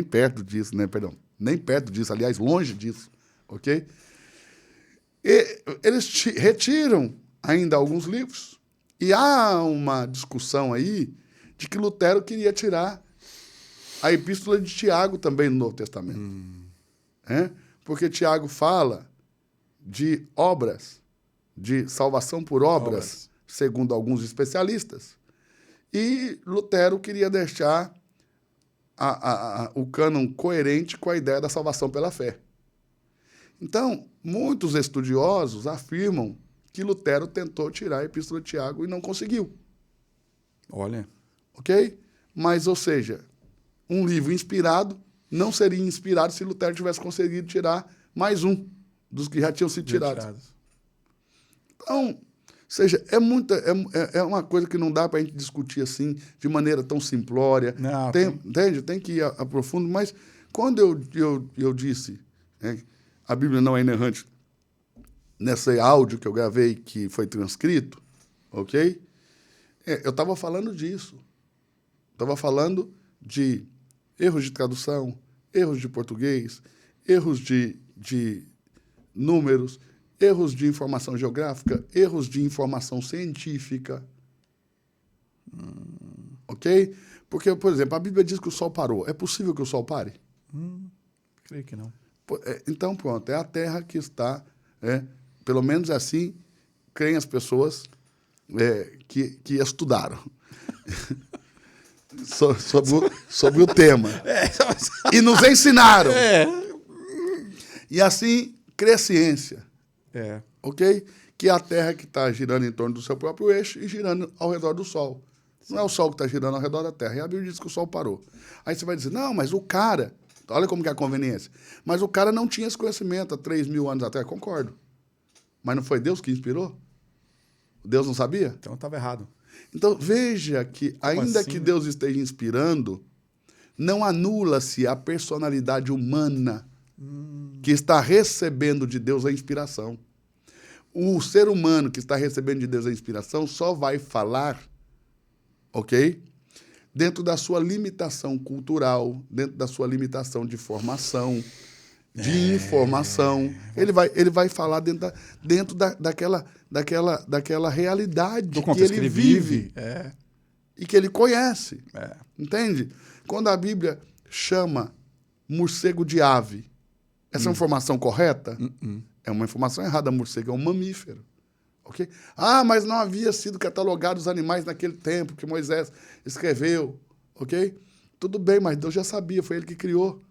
perto disso, né? Perdão, nem perto disso, aliás, longe disso, ok? E eles retiram ainda alguns livros, e há uma discussão aí de que Lutero queria tirar a Epístola de Tiago também no Novo Testamento. Porque Tiago fala de obras, de salvação por obras, segundo alguns especialistas. E Lutero queria deixar o cânon coerente com a ideia da salvação pela fé. Então, muitos estudiosos afirmam que Lutero tentou tirar a Epístola de Tiago e não conseguiu. Olha. Ok? Mas, ou seja, um livro inspirado não seria inspirado se Lutero tivesse conseguido tirar mais um dos que já tinham sido tirados. Então, ou seja, é uma coisa que não dá para a gente discutir assim, de maneira tão simplória. Não, entende? Tem que ir a profundo. Mas quando eu disse a Bíblia não é inerrante, nesse áudio que eu gravei, que foi transcrito, ok? Eu estava falando disso. Estava falando de erros de tradução, erros de português, erros de números, erros de informação geográfica, erros de informação científica. Ok? Porque, por exemplo, a Bíblia diz que o sol parou. É possível que o sol pare? Creio que não. Então, pronto, é a Terra que está, pelo menos assim, creem as pessoas que estudaram sobre o tema. E nos ensinaram. E assim, crê a ciência. É. Ok? Que é a Terra que está girando em torno do seu próprio eixo e girando ao redor do Sol. Não é o Sol que está girando ao redor da Terra. E a Bíblia diz que o Sol parou. Aí você vai dizer, não, mas o cara... Olha como que é a conveniência. Mas o cara não tinha esse conhecimento há 3.000 anos atrás. Concordo. Mas não foi Deus que inspirou? Deus não sabia? Então estava errado. Então, veja que, ainda assim? que Deus esteja inspirando, não anula-se a personalidade humana que está recebendo de Deus a inspiração. O ser humano que está recebendo de Deus a inspiração só vai falar, ok? Dentro da sua limitação cultural, dentro da sua limitação de formação, de informação. Ele vai falar daquela realidade Do que contexto ele que ele vive É. e que ele conhece. É. Entende? Quando a Bíblia chama morcego de ave, essa é uma informação correta? É uma informação errada. Morcego é um mamífero. Okay? Ah, mas não havia sido catalogados os animais naquele tempo que Moisés escreveu. Ok? Tudo bem, mas Deus já sabia, foi ele que criou.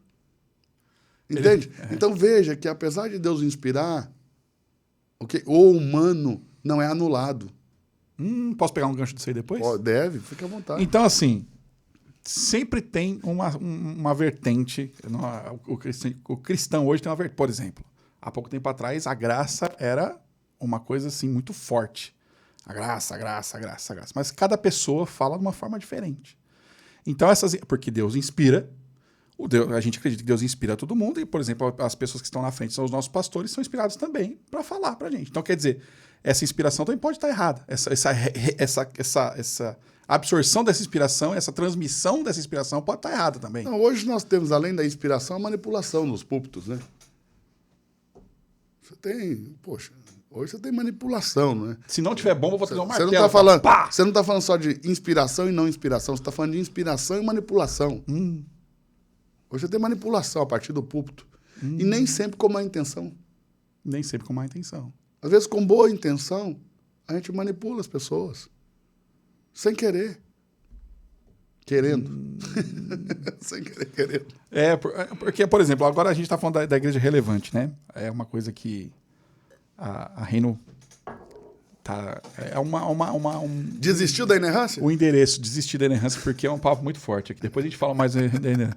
Entende? Então veja que apesar de Deus inspirar, okay, o humano não é anulado. Posso pegar um gancho disso aí depois? Deve, fica à vontade. Então, assim, sempre tem uma vertente. O cristão hoje tem uma vertente. Por exemplo, há pouco tempo atrás, a graça era uma coisa assim muito forte. A graça, a graça, a graça, a graça. Mas cada pessoa fala de uma forma diferente. Então, porque Deus inspira. A gente acredita que Deus inspira todo mundo. E, por exemplo, as pessoas que estão na frente são os nossos pastores, são inspirados também para falar para a gente. Então, quer dizer, essa inspiração também pode estar errada. Essa absorção dessa inspiração, essa transmissão dessa inspiração pode estar errada também. Não, hoje nós temos, além da inspiração, a manipulação nos púlpitos, né? Hoje você tem manipulação, né? Se não tiver bom, eu vou fazer um martelo. Você não está falando só de inspiração e não inspiração, você está falando de inspiração e manipulação. Hoje você tem manipulação a partir do púlpito. E nem sempre com má intenção. Nem sempre com má intenção. Às vezes, com boa intenção, a gente manipula as pessoas. Sem querer. Querendo. Sem querer, querendo. Porque, por exemplo, agora a gente está falando da igreja relevante, né? É uma coisa que a Reino tá... Desistiu da inerrância? O endereço, desistir da inerrância, porque é um papo muito forte aqui. Depois a gente fala mais da inerrância.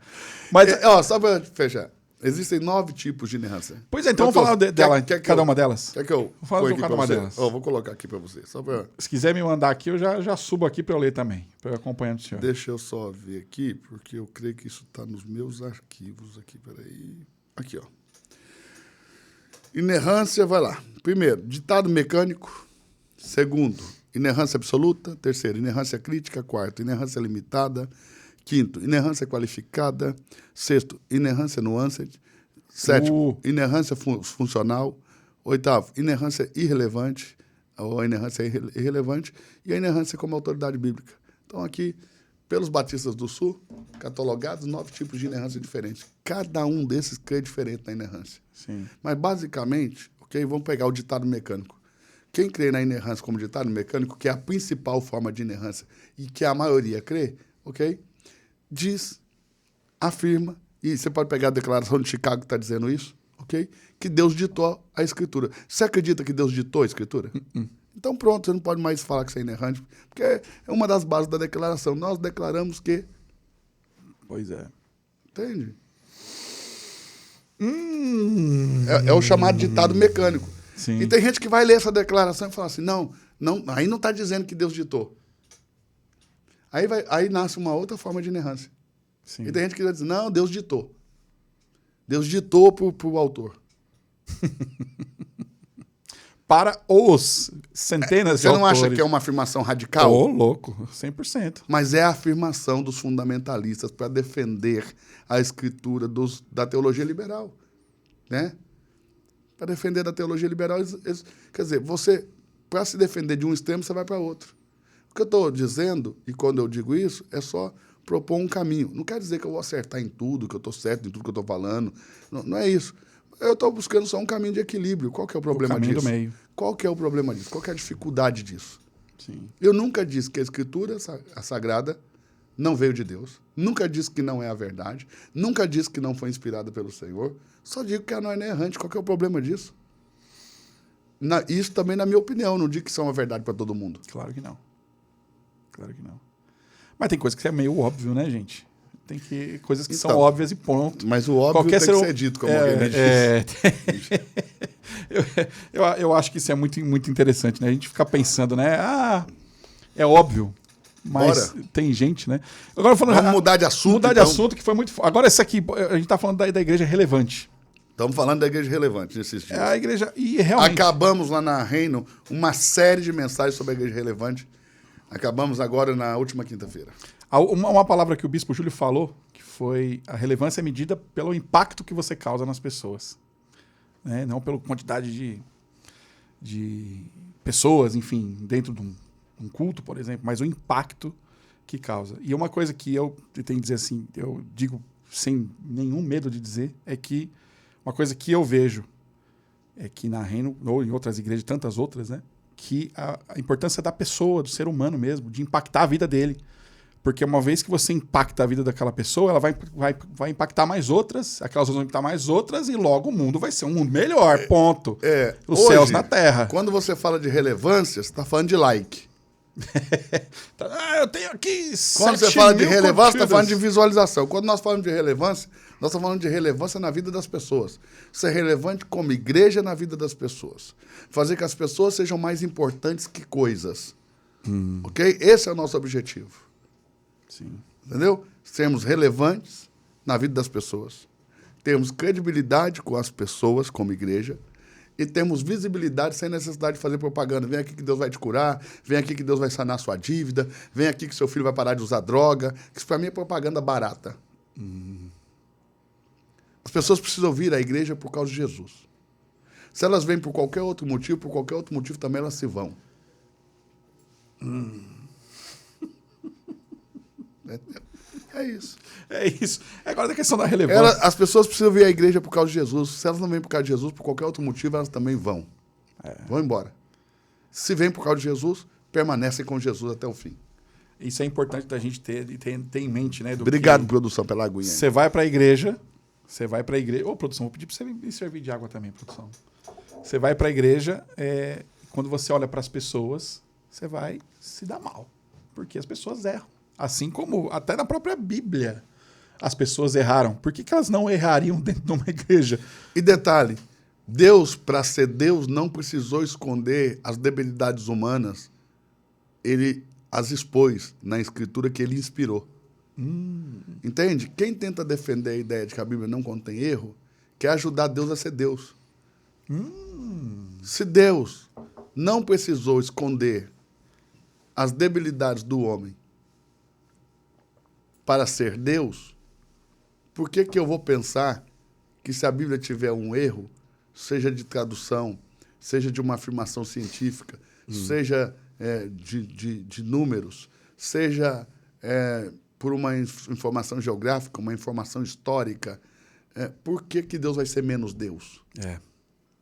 Mas, só para fechar. Existem 9 tipos de inerrância. Pois é, então vamos falar dela, cada uma delas. Quer que eu falo de cada uma delas. Vou colocar aqui para você. Se quiser me mandar aqui, eu já subo aqui para eu ler também, para eu acompanhar o senhor. Deixa eu só ver aqui, porque eu creio que isso está nos meus arquivos aqui. Peraí. Aqui, ó. Inerrância, vai lá. Primeiro, ditado mecânico. Segundo, inerrância absoluta. Terceiro, inerrância crítica. Quarto, inerrância limitada. Quinto, inerrância qualificada. Sexto, inerrância nuanced. Sétimo, inerrância funcional. Oitavo, inerrância irrelevante, ou inerrância irrelevante. E a inerrância como autoridade bíblica. Então, aqui, pelos batistas do Sul, catalogados 9 tipos de inerrância diferentes. Cada um desses crê diferente na inerrância. Sim. Mas, basicamente, vamos pegar o ditado mecânico. Quem crê na inerrância como ditado mecânico, que é a principal forma de inerrância e que a maioria crê, diz, afirma, e você pode pegar a declaração de Chicago que está dizendo isso, que Deus ditou a Escritura. Você acredita que Deus ditou a Escritura? Então pronto, você não pode mais falar que você é inerrante, porque é uma das bases da declaração. Nós declaramos que... Pois é. Entende? É o chamado ditado mecânico. Sim. E tem gente que vai ler essa declaração e fala assim, não, aí não está dizendo que Deus ditou. Aí nasce uma outra forma de inerrância. Sim. E tem gente que vai dizer, não, Deus ditou. Deus ditou para o autor. Para os centenas de autores. Você não acha que é uma afirmação radical? Louco, 100%. Mas é a afirmação dos fundamentalistas para defender a escritura da teologia liberal. Né? Para defender da teologia liberal, quer dizer, para se defender de um extremo, você vai para outro. O que eu estou dizendo, e quando eu digo isso, é só propor um caminho. Não quer dizer que eu vou acertar em tudo, que eu estou certo em tudo que eu estou falando. Não é isso. Eu estou buscando só um caminho de equilíbrio. Qual que é o problema disso? Do meio. Qual que é o problema disso? Qual que é a dificuldade disso? Sim. Eu nunca disse que a Escritura, a Sagrada, não veio de Deus. Nunca disse que não é a verdade. Nunca disse que não foi inspirada pelo Senhor. Só digo que ela não é errante. Qual que é o problema disso? Isso também na minha opinião, não digo que isso é uma verdade para todo mundo. Claro que não. Claro que não. Mas tem coisa que é meio óbvio, né, gente? Tem coisas que são óbvias e ponto. Mas o óbvio tem que ser dito, como alguém me disse. Eu acho que isso é muito, muito interessante, né? A gente fica pensando, né? É óbvio. Mas tem gente, né? Agora Vamos mudar de assunto. Mudar de assunto, que foi muito. Agora, esse aqui, a gente tá falando da igreja relevante. Estamos falando da igreja relevante nesses dias. A igreja. E realmente. Acabamos lá na Reino uma série de mensagens sobre a igreja relevante. Acabamos agora na última quinta-feira. Uma palavra que o Bispo Júlio falou, que foi a relevância é medida pelo impacto que você causa nas pessoas. Né? Não pela quantidade de pessoas, enfim, dentro de um culto, por exemplo, mas o impacto que causa. E uma coisa que eu tenho que dizer assim, eu digo sem nenhum medo de dizer, é que uma coisa que eu vejo é que na Reino, ou em outras igrejas, tantas outras, né, que a importância da pessoa, do ser humano mesmo, de impactar a vida dele. Porque uma vez que você impacta a vida daquela pessoa, ela vai impactar mais outras, aquelas vão impactar mais outras, e logo o mundo vai ser um mundo melhor, ponto. Os hoje, céus na terra. Quando você fala de relevância, você está falando de like. Eu tenho aqui 7 Quando você fala de relevância, você está curtidas. falando de visualização. Quando nós falamos de relevância, nós estamos falando de relevância na vida das pessoas. Ser relevante como igreja na vida das pessoas. Fazer que as pessoas sejam mais importantes que coisas. Ok? Esse é o nosso objetivo. Sim. Entendeu? Sermos relevantes na vida das pessoas. Termos credibilidade com as pessoas como igreja. E temos visibilidade sem necessidade de fazer propaganda. Vem aqui que Deus vai te curar, vem aqui que Deus vai sanar sua dívida, vem aqui que seu filho vai parar de usar droga. Isso para mim é propaganda barata. As pessoas precisam vir à igreja por causa de Jesus. Se elas vêm por qualquer outro motivo também elas se vão. É isso. É isso. Agora da questão da relevância. As pessoas precisam vir à igreja por causa de Jesus. Se elas não vêm por causa de Jesus, por qualquer outro motivo, elas também vão. Vão embora. Se vêm por causa de Jesus, permanecem com Jesus até o fim. Isso é importante da gente ter em mente, né? Obrigado, produção, pela aguinha. Você vai para a igreja. Ô, produção, vou pedir para você me servir de água também, produção. Você vai para a igreja, quando você olha para as pessoas, você vai se dar mal. Porque as pessoas erram. Assim como até na própria Bíblia as pessoas erraram. Por que elas não errariam dentro de uma igreja? E detalhe, Deus, para ser Deus, não precisou esconder as debilidades humanas. Ele as expôs na escritura que ele inspirou. Entende? Quem tenta defender a ideia de que a Bíblia não contém erro, quer ajudar Deus a ser Deus. Se Deus não precisou esconder as debilidades do homem para ser Deus, por que eu vou pensar que se a Bíblia tiver um erro, seja de tradução, seja de uma afirmação científica, seja de números, seja por uma informação geográfica, uma informação histórica, por que Deus vai ser menos Deus?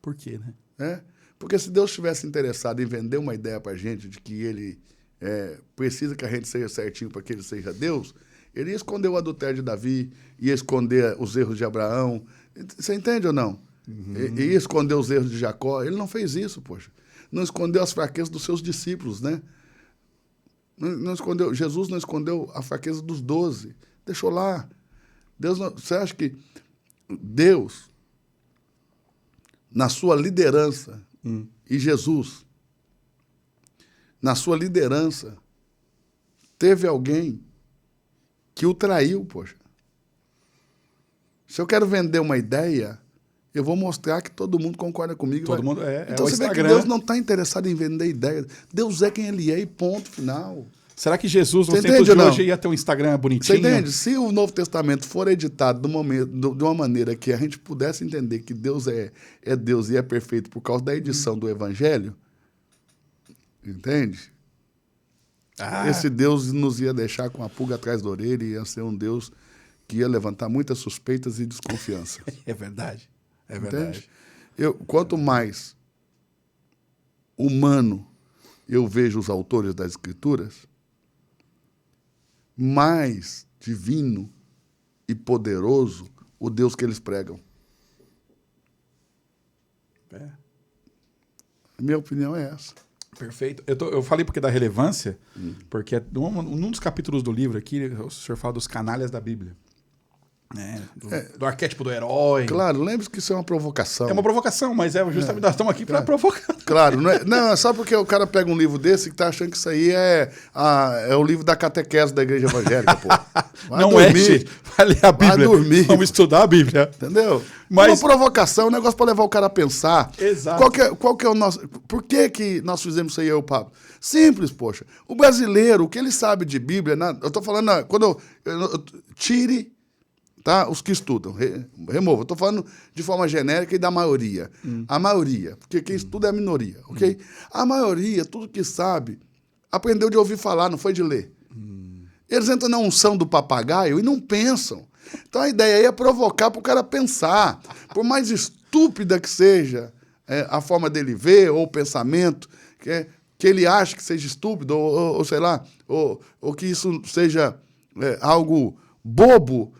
Por quê, né? Porque se Deus estivesse interessado em vender uma ideia para a gente de que ele precisa que a gente seja certinho para que ele seja Deus, ele ia esconder o adultério de Davi, ia esconder os erros de Abraão. Você entende ou não? Ia esconder os erros de Jacó. Ele não fez isso, poxa. Não escondeu as fraquezas dos seus discípulos, né? Jesus não escondeu a fraqueza dos 12. Deixou lá. Você acha que Deus, na sua liderança, e Jesus, na sua liderança, teve alguém que o traiu, poxa. Se eu quero vender uma ideia, eu vou mostrar que todo mundo concorda comigo. Todo mundo então o você Instagram. vê que Deus não está interessado em vender ideias. Deus é quem ele é e ponto final. Será que Jesus, no Você tempo entende de ou não? hoje, ia ter um Instagram bonitinho? Você entende? Se o Novo Testamento for editado de uma maneira que a gente pudesse entender que Deus é Deus e é perfeito por causa da edição do Evangelho, entende? Esse Deus nos ia deixar com a pulga atrás da orelha e ia ser um Deus que ia levantar muitas suspeitas e desconfianças. É verdade. É verdade. Quanto mais humano eu vejo os autores das Escrituras, mais divino e poderoso o Deus que eles pregam. Minha opinião é essa. Perfeito. Eu falei porque da relevância, porque num dos capítulos do livro aqui, o senhor fala dos canalhas da Bíblia. Né? Do arquétipo do herói. Claro, lembre-se que isso é uma provocação. É uma provocação, mas justamente nós estamos aqui para provocar. Claro, não é só porque o cara pega um livro desse que tá achando que isso aí é o livro da catequese da igreja evangélica, pô. Vai não dormir, é, gente. Vai ler a Bíblia. Vai dormir. Vamos estudar a Bíblia. Entendeu? Mas... Uma provocação, um negócio para levar o cara a pensar. Exato. Qual que é o nosso... Por que nós fizemos isso aí, eu e o Pablo? Simples, poxa. O brasileiro, o que ele sabe de Bíblia... Eu tô falando... Quando eu tire... Tá? Os que estudam, remova. Eu estou falando de forma genérica e da maioria. A maioria, porque quem estuda é a minoria, ok? A maioria, tudo que sabe, aprendeu de ouvir falar, não foi de ler. Eles entram na unção do papagaio e não pensam. Então a ideia aí é provocar para o cara pensar. Por mais estúpida que seja a forma dele ver ou o pensamento, que ele acha que seja estúpido, ou sei lá, ou que isso seja algo bobo,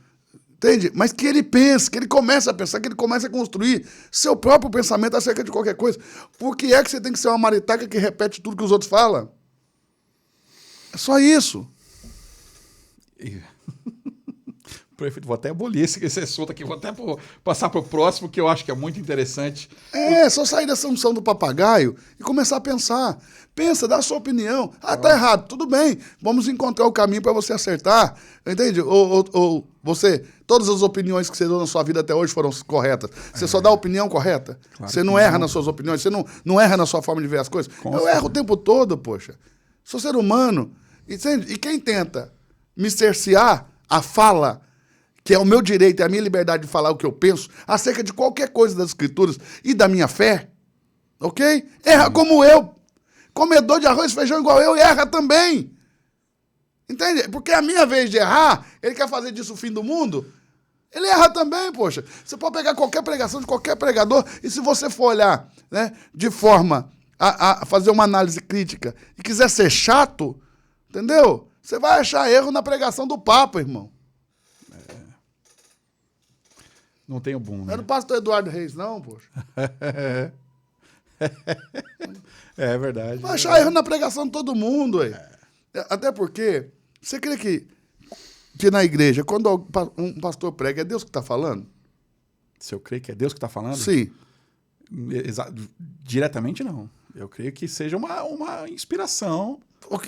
entende? Mas que ele pense, que ele comece a pensar, que ele comece a construir seu próprio pensamento acerca de qualquer coisa. Por que é que você tem que ser uma maritaca que repete tudo que os outros falam? É só isso. Prefeito, vou até abolir esse assunto aqui, vou até passar para o próximo, que eu acho que é muito interessante. Só sair dessa unção do papagaio e começar a pensar. Pensa, dá a sua opinião. Tá errado, tudo bem. Vamos encontrar o caminho para você acertar. Entende? Ou você, todas as opiniões que você deu na sua vida até hoje foram corretas. Você só dá a opinião correta. Claro, você não erra nas suas opiniões, você não erra na sua forma de ver as coisas. Eu erro o tempo todo, poxa. Sou ser humano. Entende? E quem tenta me cercear a fala, que é o meu direito, é a minha liberdade de falar o que eu penso, acerca de qualquer coisa das Escrituras e da minha fé, ok? Erra como eu. Comedor de arroz e feijão igual eu, erra também. Entende? Porque é a minha vez de errar, ele quer fazer disso o fim do mundo, ele erra também, poxa. Você pode pegar qualquer pregação de qualquer pregador e se você for olhar, né, de forma a fazer uma análise crítica e quiser ser chato, entendeu? Você vai achar erro na pregação do Papa, irmão. Não tem o boom, né? Não é do pastor Eduardo Reis, não, poxa. É verdade. Vai achar erro na pregação de todo mundo, aí. Até porque, você crê que na igreja, quando um pastor prega, é Deus que está falando? Se eu creio que é Deus que está falando? Sim. Diretamente, não. Eu creio que seja uma inspiração.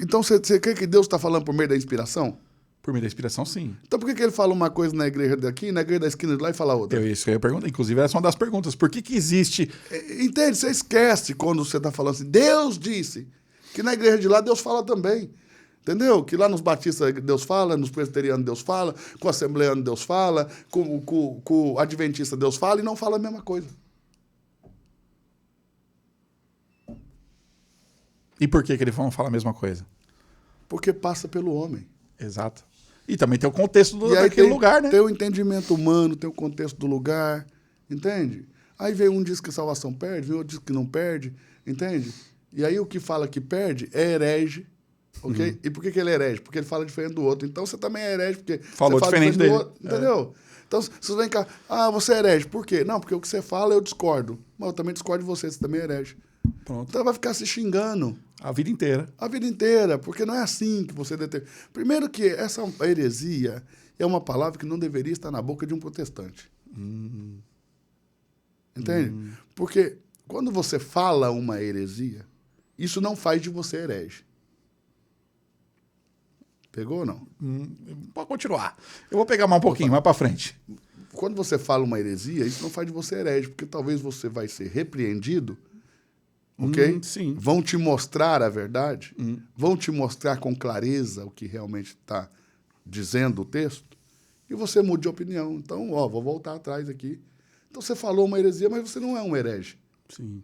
Então, você crê que Deus está falando por meio da inspiração? Por meio da inspiração, sim. Então, por que ele fala uma coisa na igreja daqui e na igreja da esquina de lá e fala outra? Isso eu ia perguntar. Inclusive, essa é uma das perguntas. Por que existe... Entende? Você esquece quando você está falando assim, Deus disse. Que na igreja de lá Deus fala também. Entendeu? Que lá nos batistas Deus fala, nos presbiterianos Deus fala, com o assembleano Deus fala, com o adventista Deus fala e não fala a mesma coisa. E por que eles vão falar a mesma coisa? Porque passa pelo homem. Exato. E também tem o contexto daquele lugar, né? Tem o entendimento humano, tem o contexto do lugar, entende? Aí vem um diz que salvação perde, vem outro diz que não perde, entende? E aí o que fala que perde é herege, ok? E por que ele é herege? Porque ele fala diferente do outro. Então você também é herege, porque falou você fala diferente dele. Do outro, entendeu? Então vocês vêm cá, você é herege. Por quê? Não, porque o que você fala eu discordo. Mas eu também discordo de você também é herege. Pronto. Então vai ficar se xingando. A vida inteira. A vida inteira, porque não é assim que você determina. Primeiro que essa heresia é uma palavra que não deveria estar na boca de um protestante. Entende? Porque quando você fala uma heresia, isso não faz de você herege. Pegou ou não? Pode continuar. Eu vou pegar mais um pouquinho, mais para frente. Quando você fala uma heresia, isso não faz de você herege, porque talvez você vai ser repreendido, ok? Sim. Vão te mostrar a verdade, vão te mostrar com clareza o que realmente está dizendo o texto, e você muda de opinião. Então, vou voltar atrás aqui. Então, você falou uma heresia, mas você não é um herege. Sim.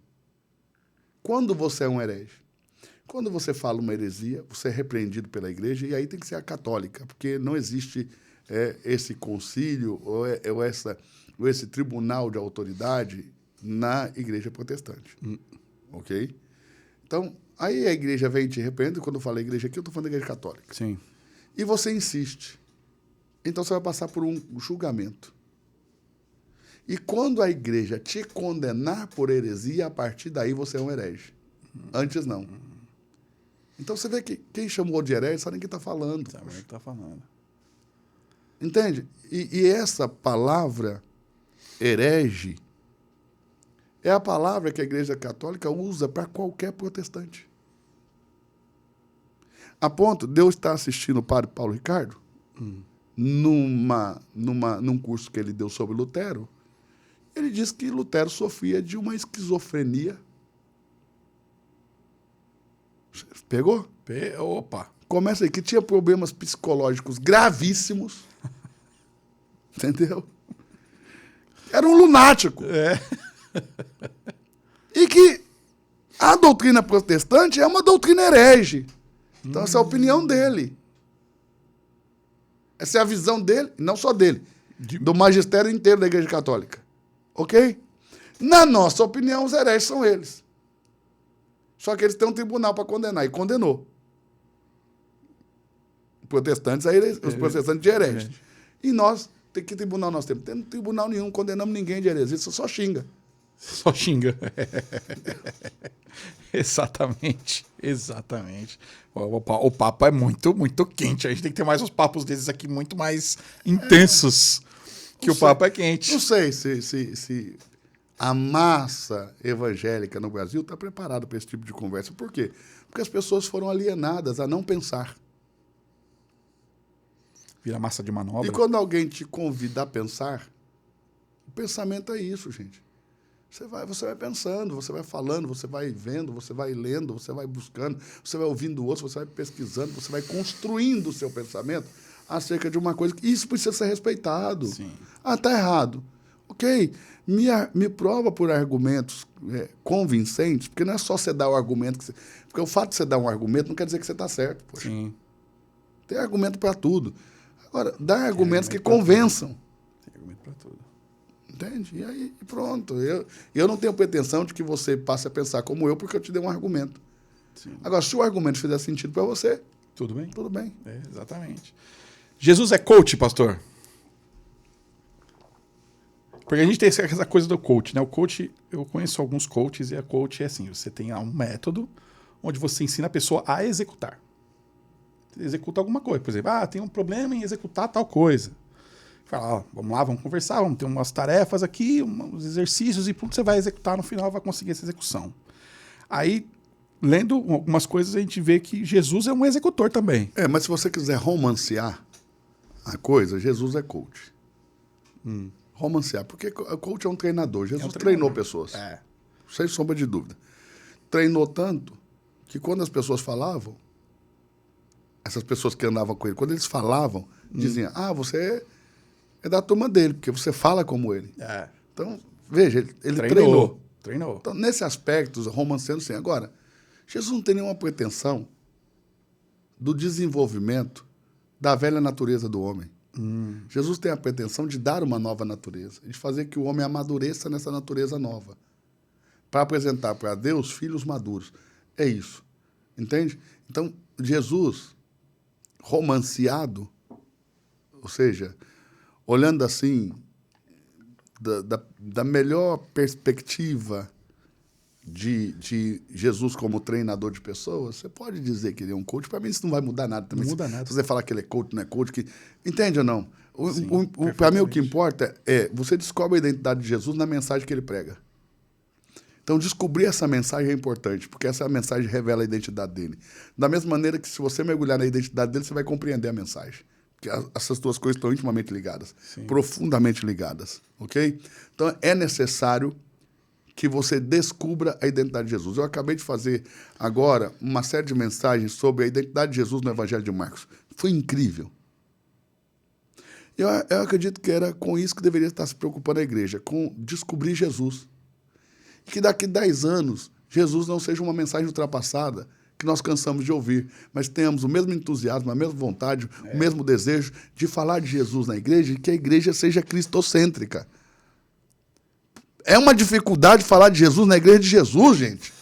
Quando você é um herege? Quando você fala uma heresia, você é repreendido pela igreja, e aí tem que ser a católica, porque não existe esse concílio ou esse tribunal de autoridade na igreja protestante. Ok? Então, aí a igreja vem e te repreende, quando eu falo igreja aqui, eu estou falando da igreja católica. Sim. E você insiste. Então, você vai passar por um julgamento. E quando a igreja te condenar por heresia, a partir daí você é um herege. Antes não. Então você vê que quem chamou de herege sabe nem o que está falando. Sabe o que está falando. Entende? E essa palavra herege é a palavra que a Igreja Católica usa para qualquer protestante. A ponto, Deus está assistindo o padre Paulo Ricardo num curso que ele deu sobre Lutero. Ele disse que Lutero sofria de uma esquizofrenia. Pegou? Opa! Começa aí, que tinha problemas psicológicos gravíssimos. Entendeu? Era um lunático. É. E que a doutrina protestante é uma doutrina herege. Então, essa é a opinião dele. Essa é a visão dele, não só dele, do magistério inteiro da Igreja Católica. Ok? Na nossa opinião, os hereges são eles. Só que eles têm um tribunal para condenar, e condenou. Protestantes, os protestantes de hereges. E nós, que tribunal nós temos? Não temos tribunal nenhum, condenamos ninguém de heresia, isso só xinga. Só xinga. Exatamente. O papo é muito, muito quente. A gente tem que ter mais uns papos desses aqui muito mais intensos. Que o papo é quente. Não sei se a massa evangélica no Brasil está preparada para esse tipo de conversa. Por quê? Porque as pessoas foram alienadas a não pensar. Vira massa de manobra. E quando alguém te convida a pensar, o pensamento é isso, gente. Você vai pensando, você vai falando, você vai vendo, você vai lendo, você vai buscando, você vai ouvindo o outro, você vai pesquisando, você vai construindo o seu pensamento acerca de uma coisa que isso precisa ser respeitado. Sim. Ah, tá errado. Ok, me prova por argumentos convincentes, porque não é só você dar o argumento. Porque o fato de você dar um argumento não quer dizer que você está certo. Poxa. Sim. Tem argumento para tudo. Agora, dá argumentos que convençam. Tem argumento para tudo. Entende? E aí, pronto. Eu não tenho pretensão de que você passe a pensar como eu, porque eu te dei um argumento. Sim. Agora, se o argumento fizer sentido para você, tudo bem? tudo bem. É, exatamente. Jesus é coach, pastor? Porque a gente tem essa coisa do coach, né? O coach, eu conheço alguns coaches e a coach é assim, você tem um método onde você ensina a pessoa a executar. Você executa alguma coisa. Por exemplo, tem um problema em executar tal coisa. Fala, vamos lá, vamos conversar, vamos ter umas tarefas aqui, uns exercícios e tudo você vai executar no final, vai conseguir essa execução. Aí, lendo algumas coisas, a gente vê que Jesus é um executor também. Mas se você quiser romancear a coisa, Jesus é coach. Romancear, porque coach é um treinador. Jesus treinou pessoas. Sem sombra de dúvida. Treinou tanto que quando as pessoas falavam, essas pessoas que andavam com ele, quando eles falavam, diziam, você é da turma dele, porque você fala como ele. Então, veja, ele treinou. Então, nesse aspecto, romanceando sim. Agora, Jesus não tem nenhuma pretensão do desenvolvimento da velha natureza do homem. Jesus tem a pretensão de dar uma nova natureza, de fazer que o homem amadureça nessa natureza nova, para apresentar para Deus filhos maduros. É isso. Entende? Então, Jesus, romanceado, ou seja, olhando assim, da melhor perspectiva de Jesus como treinador de pessoas, você pode dizer que ele é um coach. Para mim, isso não vai mudar nada também. Não muda nada. Se você falar que ele é coach, não é coach, entende ou não? Para mim, o que importa é você descobre a identidade de Jesus na mensagem que ele prega. Então, descobrir essa mensagem é importante, porque essa mensagem revela a identidade dele. Da mesma maneira que, se você mergulhar na identidade dele, você vai compreender a mensagem. Porque essas duas coisas estão intimamente ligadas, profundamente ligadas, ok? Então, é necessário que você descubra a identidade de Jesus. Eu acabei de fazer agora uma série de mensagens sobre a identidade de Jesus no Evangelho de Marcos. Foi incrível. Eu acredito que era com isso que deveria estar se preocupando a igreja, com descobrir Jesus. Que daqui 10 anos, Jesus não seja uma mensagem ultrapassada, que nós cansamos de ouvir, mas tenhamos o mesmo entusiasmo, a mesma vontade, o mesmo desejo de falar de Jesus na igreja e que a igreja seja cristocêntrica. É uma dificuldade falar de Jesus na igreja de Jesus, gente.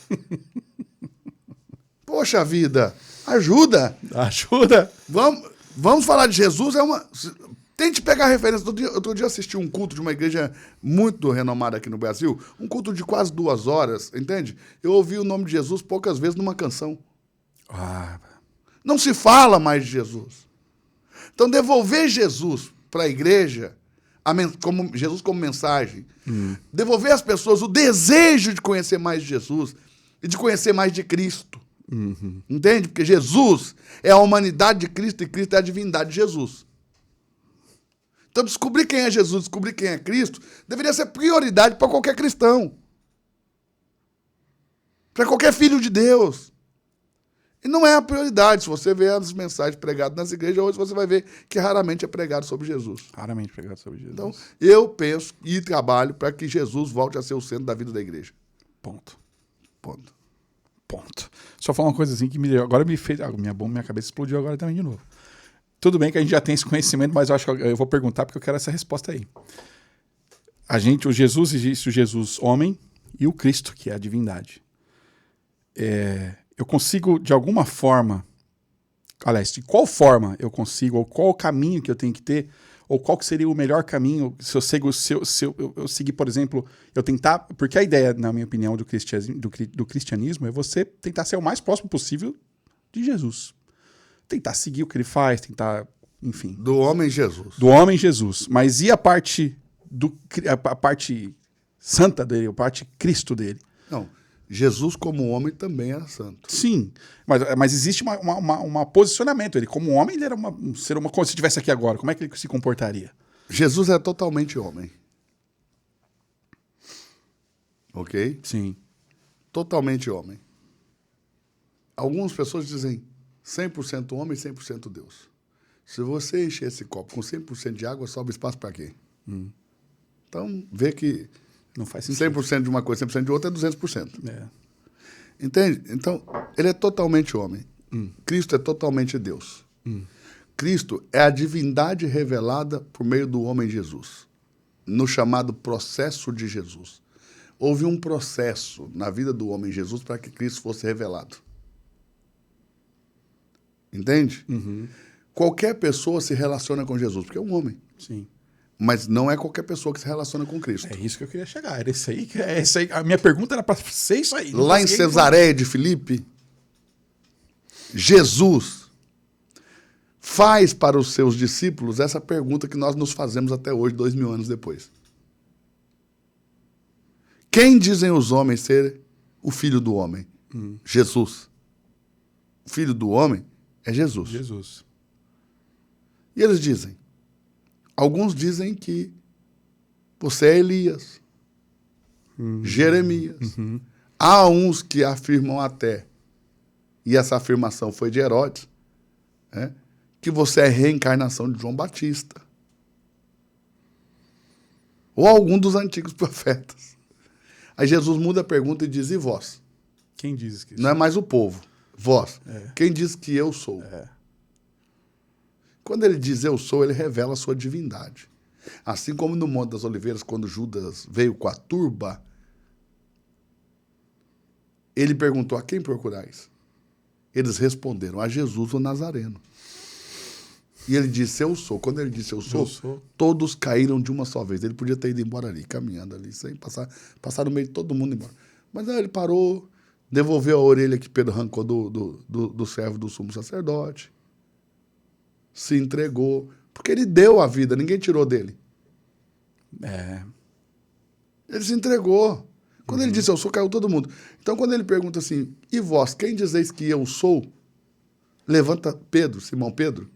Poxa vida, ajuda. Ajuda. Vamos falar de Jesus, Tente pegar a referência. Outro dia eu assisti um culto de uma igreja muito renomada aqui no Brasil, um culto de quase 2 horas, entende? Eu ouvi o nome de Jesus poucas vezes numa canção. Ah, Não se fala mais de Jesus. Então, devolver Jesus para a igreja, Jesus como mensagem, devolver às pessoas o desejo de conhecer mais de Jesus e de conhecer mais de Cristo. Entende? Porque Jesus é a humanidade de Cristo e Cristo é a divindade de Jesus. Então, descobrir quem é Jesus, descobrir quem é Cristo, deveria ser prioridade para qualquer cristão. Para qualquer filho de Deus. E não é a prioridade. Se você vê as mensagens pregadas nas igrejas, hoje você vai ver que raramente é pregado sobre Jesus. raramente pregado sobre Jesus. Então, eu penso e trabalho para que Jesus volte a ser o centro da vida da igreja. Ponto. Ponto. Só falar uma coisa assim que agora me fez... Minha cabeça explodiu agora também de novo. Tudo bem que a gente já tem esse conhecimento, mas eu acho que eu vou perguntar porque eu quero essa resposta aí. O Jesus existe o Jesus homem e o Cristo, que é a divindade. Eu consigo, de alguma forma... Aliás, de qual forma eu consigo, ou qual o caminho que eu tenho que ter, ou qual que seria o melhor caminho se eu seguir, por exemplo, eu tentar... Porque a ideia, na minha opinião, do cristianismo é você tentar ser o mais próximo possível de Jesus. Tentar seguir o que ele faz, tentar, enfim. Do homem Jesus. Do homem Jesus. Mas e a parte santa dele, a parte Cristo dele? Não, Jesus como homem também era santo. Sim, mas existe um posicionamento. Ele, como homem, ele era um ser humano. Como se estivesse aqui agora, como é que ele se comportaria? Jesus é totalmente homem. Ok? Sim. Totalmente homem. Algumas pessoas dizem 100% homem e 100% Deus. Se você encher esse copo com 100% de água, sobra espaço para quê? Então, vê que Não faz sentido. 100% de uma coisa, 100% de outra é 200%. É. Entende? Então, ele é totalmente homem. Cristo é totalmente Deus. Cristo é a divindade revelada por meio do homem Jesus, no chamado processo de Jesus. Houve um processo na vida do homem Jesus para que Cristo fosse revelado. Entende? Qualquer pessoa se relaciona com Jesus, porque é um homem. Sim. Mas não é qualquer pessoa que se relaciona com Cristo. É isso que eu queria chegar. Era isso aí. A minha pergunta era para ser isso aí. Lá em Cesareia de Filipe, Jesus faz para os seus discípulos essa pergunta que nós nos fazemos até hoje, 2000 anos depois. Quem dizem os homens ser o filho do homem? Jesus. O filho do homem é Jesus. Jesus. E eles dizem, alguns dizem que você é Elias, Jeremias. Há uns que afirmam até, e essa afirmação foi de Herodes, que você é a reencarnação de João Batista. Ou algum dos antigos profetas. Aí Jesus muda a pergunta e diz, e vós? Quem diz que Não é mais o povo, vós. Quem diz que eu sou? Quando ele diz eu sou, ele revela a sua divindade. Assim como no Monte das Oliveiras, quando Judas veio com a turba, ele perguntou, a quem procurais? Eles responderam, a Jesus o Nazareno. E ele disse, eu sou. Quando ele disse eu sou, todos caíram de uma só vez. Ele podia ter ido embora ali, caminhando ali, sem passar no meio de todo mundo embora. Mas aí ele parou, devolveu a orelha que Pedro arrancou do servo do sumo sacerdote, se entregou, porque ele deu a vida, ninguém tirou dele. Ele se entregou. Quando ele disse eu sou, caiu todo mundo. Então, quando ele pergunta assim, e vós, quem dizeis que eu sou? Levanta Pedro, Simão Pedro,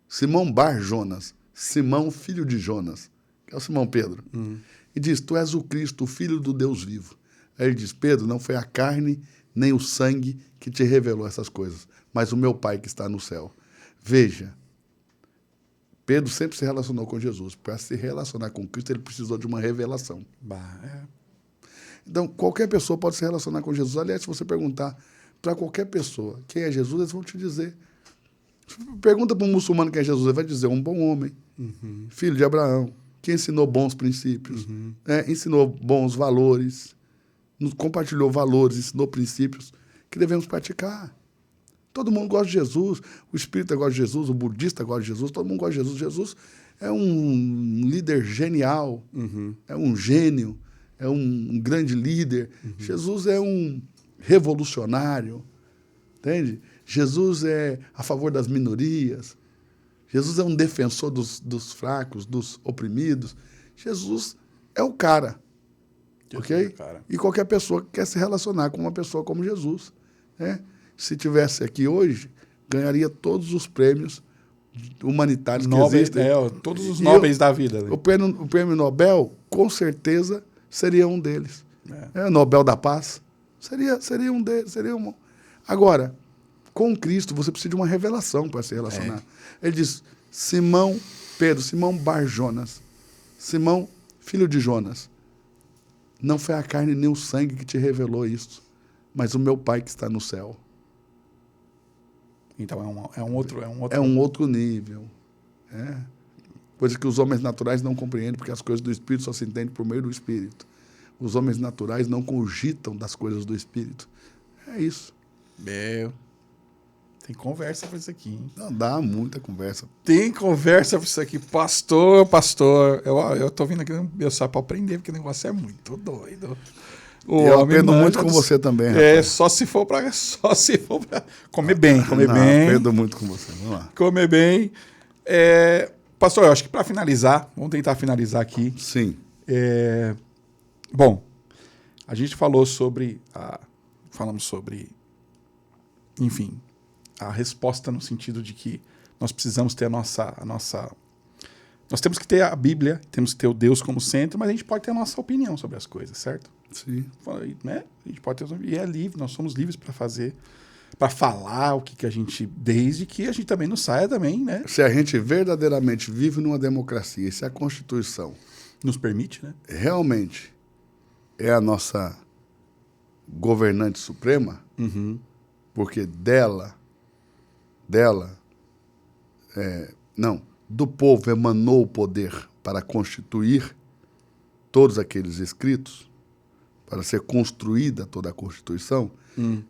Simão Bar Jonas, Simão filho de Jonas, que é o Simão Pedro, e diz, tu és o Cristo, o filho do Deus vivo. Aí ele diz, Pedro, não foi a carne nem o sangue que te revelou essas coisas, mas o meu Pai que está no céu. Veja, Pedro sempre se relacionou com Jesus. Para se relacionar com Cristo, ele precisou de uma revelação. Então, qualquer pessoa pode se relacionar com Jesus. Aliás, se você perguntar para qualquer pessoa quem é Jesus, eles vão te dizer. Pergunta para um muçulmano quem é Jesus, ele vai dizer um bom homem, filho de Abraão, que ensinou bons princípios, ensinou bons valores, nos compartilhou valores, ensinou princípios que devemos praticar. Todo mundo gosta de Jesus, o espírita gosta de Jesus, o budista gosta de Jesus, todo mundo gosta de Jesus. Jesus é um líder genial, é um gênio, é um grande líder. Jesus é um revolucionário, entende? Jesus é a favor das minorias. Jesus é um defensor dos fracos, dos oprimidos. Jesus é o cara, ok? Cara. E qualquer pessoa que quer se relacionar com uma pessoa como Jesus, né? Se tivesse aqui hoje, ganharia todos os prêmios humanitários que Nobel, existem. todos os E nobres da vida. Né? O prêmio Nobel, com certeza, seria um deles. O Nobel da Paz seria um deles. Agora, com Cristo, você precisa de uma revelação para se relacionar. Ele diz, Simão Bar-Jonas, Simão, filho de Jonas, não foi a carne nem o sangue que te revelou isso, mas o meu Pai que está no céu. Então é um outro. É um outro nível. Coisa que os homens naturais não compreendem, porque as coisas do Espírito só se entendem por meio do Espírito. Os homens naturais não cogitam das coisas do Espírito. É isso. Tem conversa pra isso aqui, hein? Não dá muita conversa. Tem conversa pra isso aqui. Pastor. Eu tô vindo aqui só pra aprender, porque o negócio é muito doido. Eu aprendo muito com você também, rapaz. Só se for pra comer bem. Aprendo muito com você. Vamos lá. Comer bem. Pastor, eu acho que pra finalizar, vamos tentar finalizar aqui. Sim. Bom, a gente falamos sobre, enfim, a resposta no sentido de que nós precisamos ter a nossa... Nós temos que ter a Bíblia, temos que ter o Deus como centro, mas a gente pode ter a nossa opinião sobre as coisas, certo? Sim. Né? A gente pode ter... E é livre, nós somos livres para fazer, para falar o que a gente... Desde que a gente também não saia também, né? Se a gente verdadeiramente vive numa democracia, e se a Constituição Nos permite, né? realmente é a nossa governante suprema, porque do povo emanou o poder para constituir todos aqueles escritos, para ser construída toda a Constituição,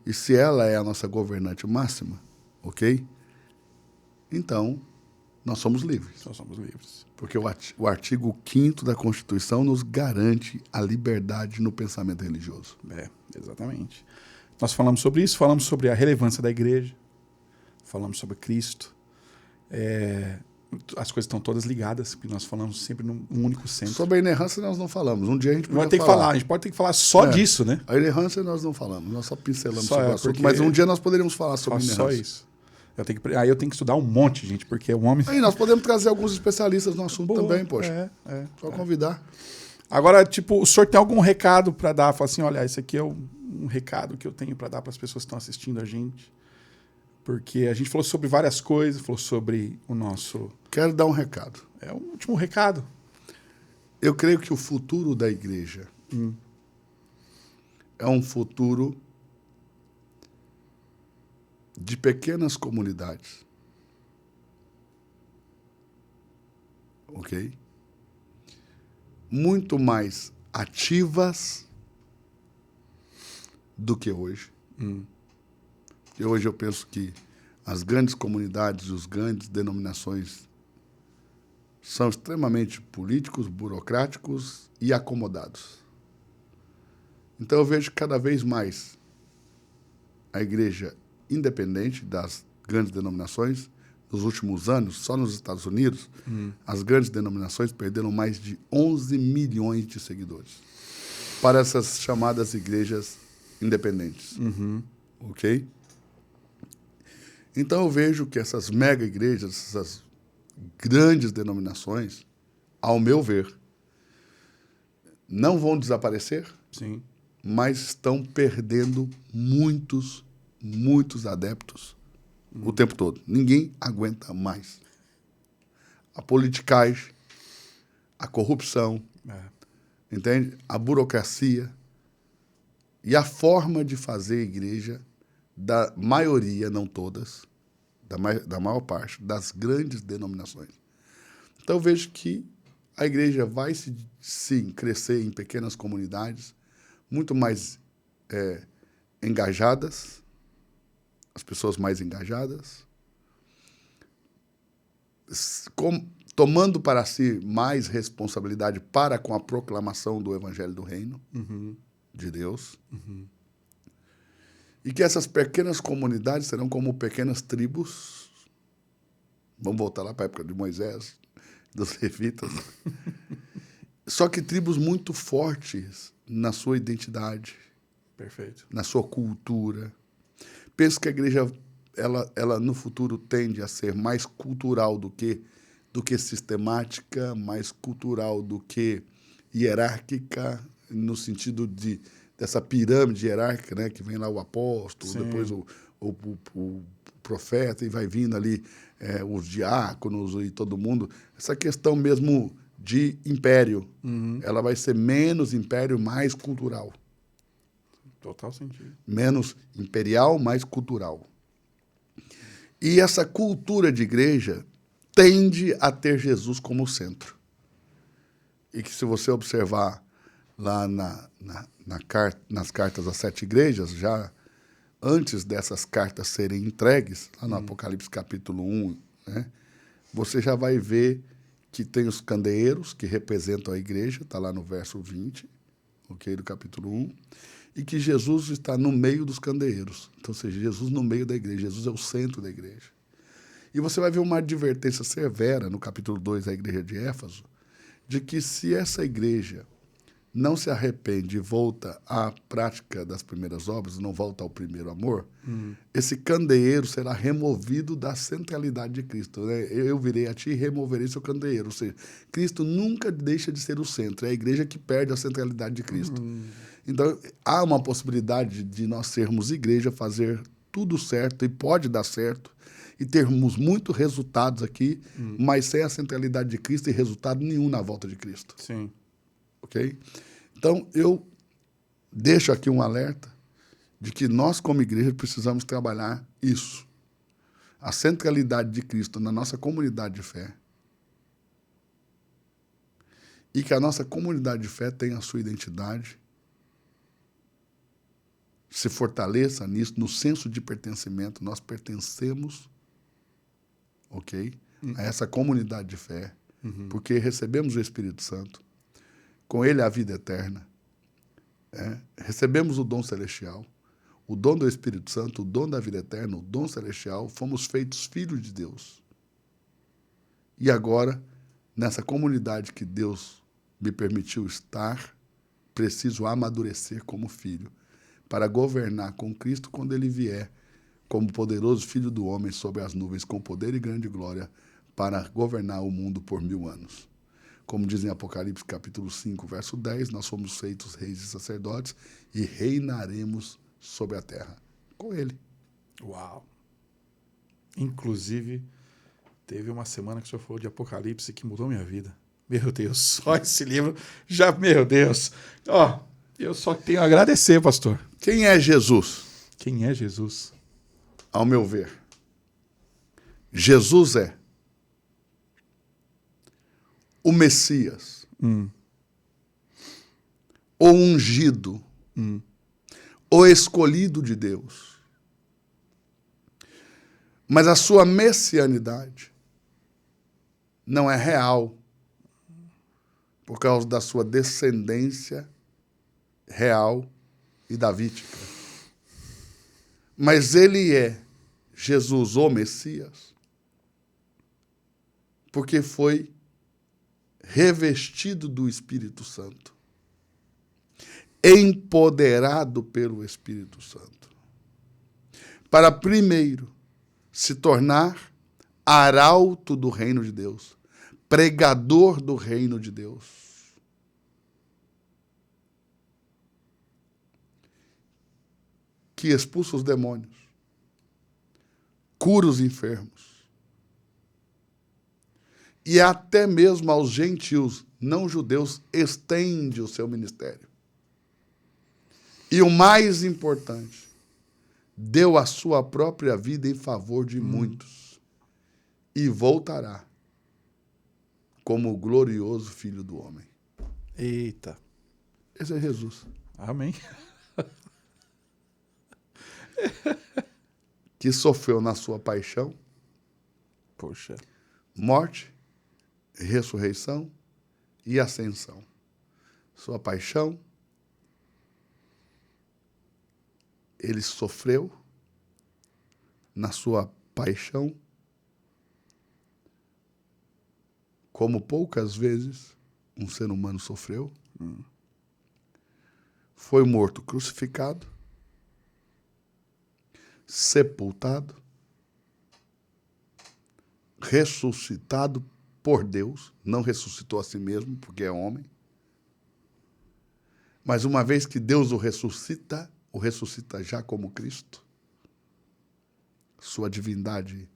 e se ela é a nossa governante máxima, ok? Então, nós somos livres. Nós somos livres. Porque o artigo 5º da Constituição nos garante a liberdade no pensamento religioso. Exatamente. Nós falamos sobre isso, falamos sobre a relevância da igreja, falamos sobre Cristo. As coisas estão todas ligadas, porque nós falamos sempre num único centro. Sobre a inerrância nós não falamos. Um dia a gente vai ter que falar. A gente pode ter que falar só disso, né? A inerrância nós não falamos, nós só pincelamos só sobre o assunto. Mas um dia nós poderíamos falar sobre inerrância. Só isso. Aí eu tenho que estudar um monte, gente, porque o homem... Aí nós podemos trazer alguns especialistas no assunto também, poxa. Só convidar. Agora, tipo, o senhor tem algum recado para dar? Fala assim, olha, esse aqui é um recado que eu tenho para dar para as pessoas que estão assistindo a gente. Porque a gente falou sobre várias coisas, falou sobre o nosso... Quero dar um recado. É um último recado. Eu creio que o futuro da igreja é um futuro de pequenas comunidades. Ok? Muito mais ativas do que hoje. E hoje eu penso que as grandes comunidades e as grandes denominações são extremamente políticos, burocráticos e acomodados. Então eu vejo cada vez mais a igreja independente das grandes denominações. Nos últimos anos, só nos Estados Unidos, as grandes denominações perderam mais de 11 milhões de seguidores para essas chamadas igrejas independentes. Ok? Então eu vejo que essas mega igrejas, essas grandes denominações, ao meu ver, não vão desaparecer, Sim. mas estão perdendo muitos adeptos o tempo todo. Ninguém aguenta mais. A politicagem, a corrupção, entende? A burocracia e a forma de fazer igreja da maioria, não todas, da maior parte, das grandes denominações. Então, eu vejo que a igreja vai, sim, crescer em pequenas comunidades, muito mais engajadas, as pessoas mais engajadas, tomando para si mais responsabilidade para com a proclamação do Evangelho do Reino de Deus. E que essas pequenas comunidades serão como pequenas tribos. Vamos voltar lá para a época de Moisés, dos levitas. Só que tribos muito fortes na sua identidade, Perfeito. na sua cultura. Penso que a igreja, ela no futuro tende a ser mais cultural do que sistemática, mais cultural do que hierárquica, no sentido dessa pirâmide hierárquica, né, que vem lá o apóstolo, Sim. depois o profeta, e vai vindo ali os diáconos e todo mundo. Essa questão mesmo de império, ela vai ser menos império, mais cultural. Total sentido. Menos imperial, mais cultural. E essa cultura de igreja tende a ter Jesus como centro. E que se você observar lá nas cartas às 7 igrejas, já antes dessas cartas serem entregues, lá no Apocalipse capítulo 1, né, você já vai ver que tem os candeeiros, que representam a igreja, está lá no verso 20, okay, do capítulo 1, e que Jesus está no meio dos candeeiros. Então, ou seja, Jesus no meio da igreja, Jesus é o centro da igreja. E você vai ver uma advertência severa no capítulo 2 da igreja de Éfeso, de que se essa igreja não se arrepende e volta à prática das primeiras obras, não volta ao primeiro amor, esse candeeiro será removido da centralidade de Cristo. Né? Eu virei a ti e removerei seu candeeiro. Ou seja, Cristo nunca deixa de ser o centro, é a igreja que perde a centralidade de Cristo. Então, há uma possibilidade de nós sermos igreja, fazer tudo certo, e pode dar certo, e termos muitos resultados aqui, mas sem a centralidade de Cristo e resultado nenhum na volta de Cristo. Sim. Ok? Então, eu deixo aqui um alerta de que nós, como igreja, precisamos trabalhar isso. A centralidade de Cristo na nossa comunidade de fé. E que a nossa comunidade de fé tenha a sua identidade, se fortaleça nisso, no senso de pertencimento. Nós pertencemos, ok? A essa comunidade de fé, porque recebemos o Espírito Santo. Com ele a vida eterna. Recebemos o dom celestial, o dom do Espírito Santo, o dom da vida eterna, o dom celestial, fomos feitos filhos de Deus. E agora, nessa comunidade que Deus me permitiu estar, preciso amadurecer como filho, para governar com Cristo quando ele vier, como poderoso Filho do homem sobre as nuvens, com poder e grande glória, para governar o mundo por 1000 anos. Como diz em Apocalipse capítulo 5, verso 10, nós somos feitos reis e sacerdotes e reinaremos sobre a terra com ele. Uau! Inclusive, teve uma semana que o senhor falou de Apocalipse que mudou minha vida. Meu Deus, só esse livro já, meu Deus. Ó, eu só tenho a agradecer, pastor. Quem é Jesus? Quem é Jesus? Ao meu ver, Jesus é o Messias, o ungido, o escolhido de Deus. Mas a sua messianidade não é real por causa da sua descendência real e davídica. Mas ele é Jesus, o Messias, porque foi revestido do Espírito Santo, empoderado pelo Espírito Santo, para primeiro se tornar arauto do reino de Deus, pregador do reino de Deus. Que expulsa os demônios, cura os enfermos, e até mesmo aos gentios não judeus estende o seu ministério. E o mais importante, deu a sua própria vida em favor de muitos e voltará como o glorioso Filho do homem. Eita. Esse é Jesus. Amém. que sofreu na sua paixão, Poxa. morte, ressurreição e ascensão. Sua paixão, ele sofreu na sua paixão, como poucas vezes um ser humano sofreu. Foi morto, crucificado, sepultado, ressuscitado por Deus, não ressuscitou a si mesmo, porque é homem. Mas uma vez que Deus o ressuscita já como Cristo, sua divindade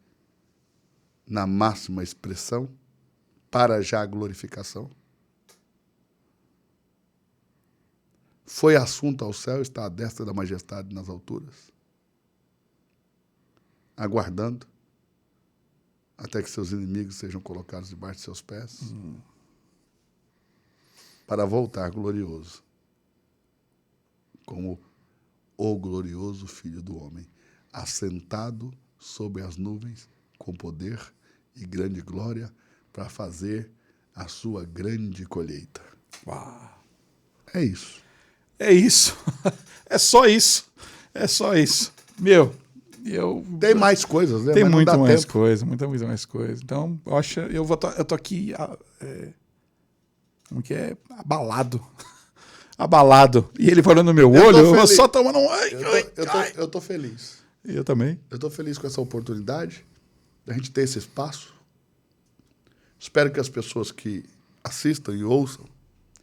na máxima expressão, para já a glorificação. Foi assunto ao céu, está à destra da majestade nas alturas, aguardando até que seus inimigos sejam colocados debaixo de seus pés, para voltar glorioso, como o glorioso Filho do Homem, assentado sobre as nuvens, com poder e grande glória, para fazer a sua grande colheita. Uau. É isso. É isso. É só isso. É só isso. Meu, Tem mais coisas, né? Tem Mas não muito dá mais tempo. coisa, muita mais coisa. Então, eu acho, eu tô aqui, como que é? Abalado. Abalado. E ele falando no meu Eu tô olho, eu vou feliz. só tomando um... Eu tô feliz. Eu também. Eu tô feliz com essa oportunidade da gente ter esse espaço. Espero que as pessoas que assistam e ouçam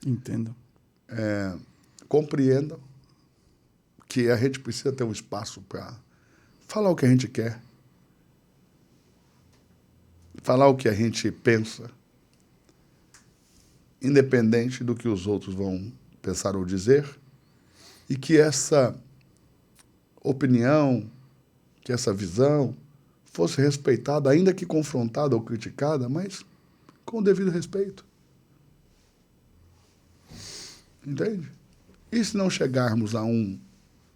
Entendo. compreendam que a gente precisa ter um espaço para falar o que a gente quer, falar o que a gente pensa, independente do que os outros vão pensar ou dizer, e que essa opinião, que essa visão fosse respeitada, ainda que confrontada ou criticada, mas com o devido respeito. Entende? E se não chegarmos a um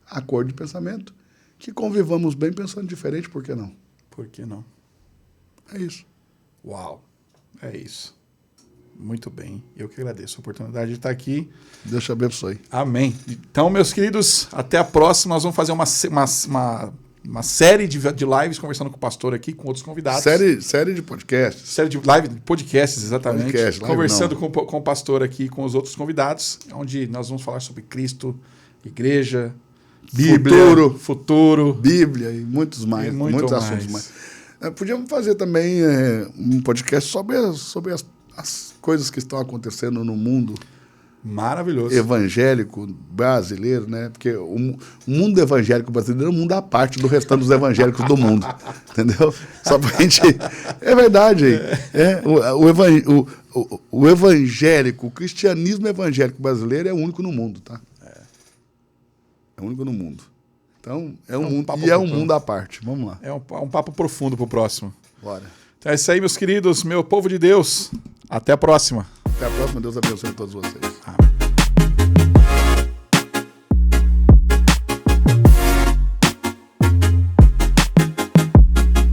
acordo de pensamento, que convivamos bem pensando diferente, por que não? Por que não? É isso. Uau. É isso. Muito bem. Eu que agradeço a oportunidade de estar aqui. Deus te abençoe. Amém. Então, meus queridos, até a próxima. Nós vamos fazer uma série de lives conversando com o pastor aqui, com outros convidados. Série de podcasts. Série de live, podcasts, exatamente. Podcast, live conversando não. com o pastor aqui, com os outros convidados, onde nós vamos falar sobre Cristo, igreja, Bíblia, futuro. Bíblia e muitos mais. E muito muitos mais. assuntos mais. Podíamos fazer também um podcast sobre as coisas que estão acontecendo no mundo Maravilhoso. evangélico brasileiro, né? Porque o mundo evangélico brasileiro é um mundo à parte do restante dos evangélicos do mundo, entendeu? Só pra gente... É verdade. O evangélico, o cristianismo evangélico brasileiro é o único no mundo, tá? É o único no mundo. Então, é um mundo, papo e é um profundo. mundo à parte. Vamos lá. É um papo profundo pro próximo. Bora. Então é isso aí, meus queridos, meu povo de Deus. Até a próxima. Até a próxima. Deus abençoe a todos vocês. Amém.